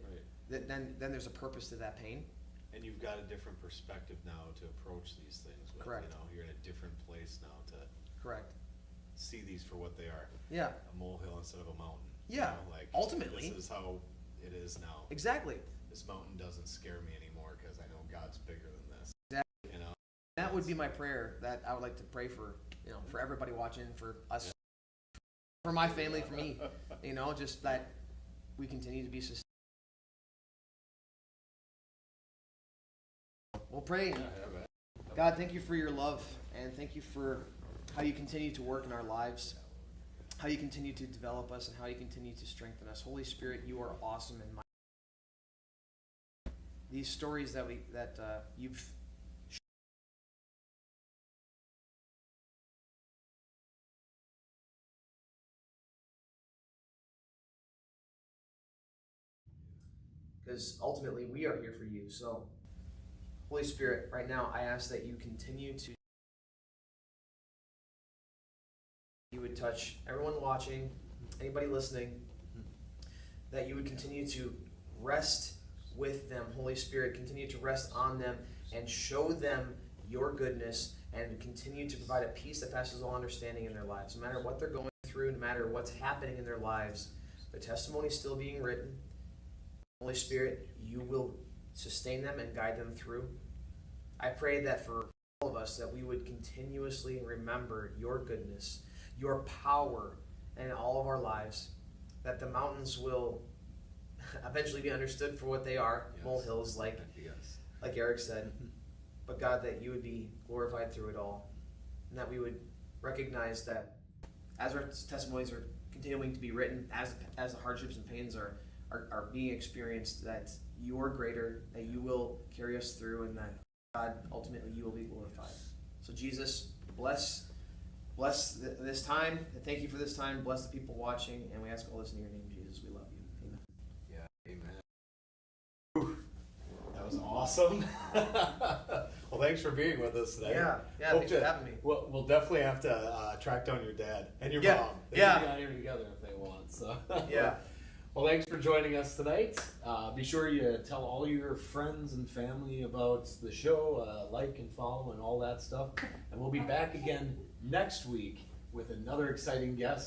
S1: Right.
S2: Then there's a purpose to that pain.
S1: And you've got a different perspective now to approach these things with.
S2: Correct.
S1: You know, you're in a different place now to
S2: Correct.
S1: see these for what they are.
S2: Yeah.
S1: A molehill instead of a mountain.
S2: Yeah.
S1: You know, like,
S2: Ultimately.
S1: this is how it is now.
S2: Exactly.
S1: This mountain doesn't scare me anymore because I know God's bigger than this.
S2: Exactly.
S1: You know.
S2: That would be my prayer that I would like to pray for, for everybody watching, for us, for my family, for me, just that we continue to be sustained. We'll pray. God, thank you for your love, and thank you for how you continue to work in our lives, how you continue to develop us, and how you continue to strengthen us. Holy Spirit, you are awesome and mighty. These stories that you've because ultimately we are here for you. So, Holy Spirit, right now I ask that you continue to, you would touch everyone watching, anybody listening, that you would continue to rest with them. Holy Spirit, continue to rest on them and show them your goodness and continue to provide a peace that passes all understanding in their lives. No matter what they're going through, no matter what's happening in their lives, the testimony is still being written. Holy Spirit, you will sustain them and guide them through. I pray that for all of us, that we would continuously remember your goodness, your power in all of our lives, that the mountains will eventually be understood for what they are, molehills, like Eric said. But God, that you would be glorified through it all, and that we would recognize that as our testimonies are continuing to be written, as the hardships and pains are being experienced, that you are greater, that you will carry us through, and that God, ultimately you will be glorified. So Jesus, bless this time, and thank you for this time. Bless the people watching, and we ask all this in your name, Jesus. We love you. Amen.
S1: Yeah, amen. That was awesome. Well, Well, thanks for being with us today.
S2: Yeah,
S1: Hope
S2: thanks for having me.
S1: We'll definitely have to track down your dad and your
S2: Yeah,
S1: mom.
S4: They
S2: yeah.
S4: can get out here together if they want. So
S2: Yeah.
S4: Well, thanks for joining us tonight. Be sure you tell all your friends and family about the show, like and follow and all that stuff. And we'll be back again next week with another exciting guest.